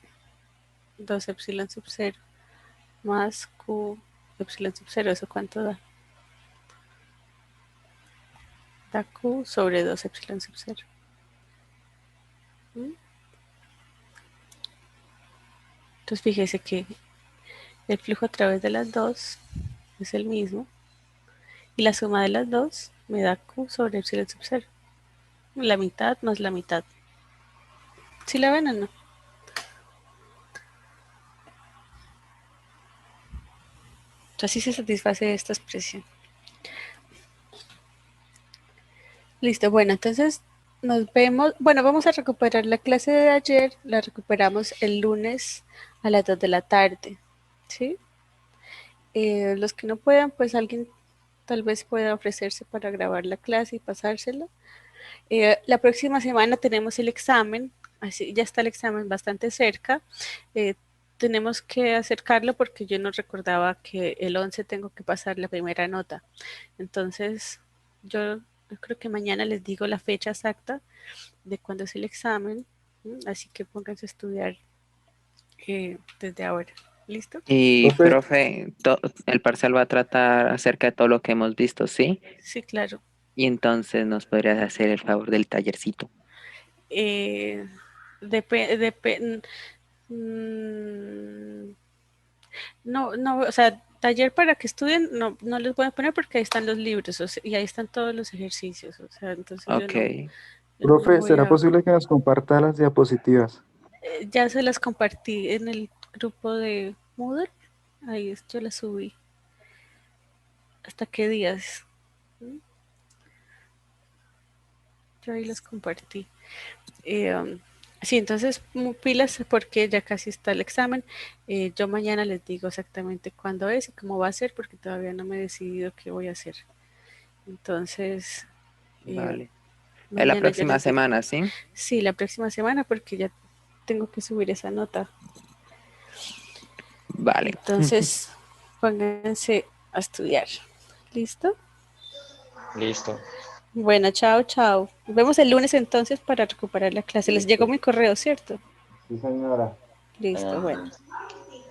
2 epsilon sub 0 más Q epsilon sub 0, ¿eso cuánto da? Da Q sobre 2 epsilon sub 0. Entonces fíjese que el flujo a través de las dos es el mismo y la suma de las dos me da Q sobre epsilon sub 0. La mitad más la mitad. ¿Sí la ven o no? Entonces así se satisface esta expresión. Listo, bueno, entonces nos vemos. Bueno, vamos a recuperar la clase de ayer, la recuperamos el lunes a las 2 de la tarde, ¿sí? Los que no puedan, pues alguien tal vez pueda ofrecerse para grabar la clase y pasársela. La próxima semana tenemos el examen, así ya está el examen bastante cerca. Eh, Tenemos que acercarlo porque yo no recordaba que el 11 tengo que pasar la primera nota. Entonces, yo creo que mañana les digo la fecha exacta de cuándo es el examen, así que pónganse a estudiar desde ahora. ¿Listo? Y, Profe, profe, el parcial va a tratar acerca de todo lo que hemos visto, ¿sí? Sí, claro. Y entonces nos podrías hacer el favor del tallercito. Eh, mm, no, no, o sea, taller para que estudien, no, no les voy a poner porque ahí están los libros, y ahí están todos los ejercicios, o sea, entonces Ok, yo no profe, voy ¿será a, posible que nos comparta las diapositivas? ya se las compartí en el grupo de Moodle, yo las subí. ¿Hasta qué días? Yo ahí las compartí. Sí, entonces pilas porque ya casi está el examen. Yo mañana les digo exactamente cuándo es y cómo va a ser porque todavía no me he decidido qué voy a hacer. Entonces, eh, vale. Es la mañana yo próxima les digo. semana, ¿sí? Sí, la próxima semana porque ya tengo que subir esa nota. Vale. Entonces, pónganse a estudiar. ¿Listo? Listo. Bueno, chao, chao. Nos vemos el lunes entonces para recuperar la clase. Les llegó Listo. mi correo, ¿cierto? Sí, señora. Listo, bueno. Bueno.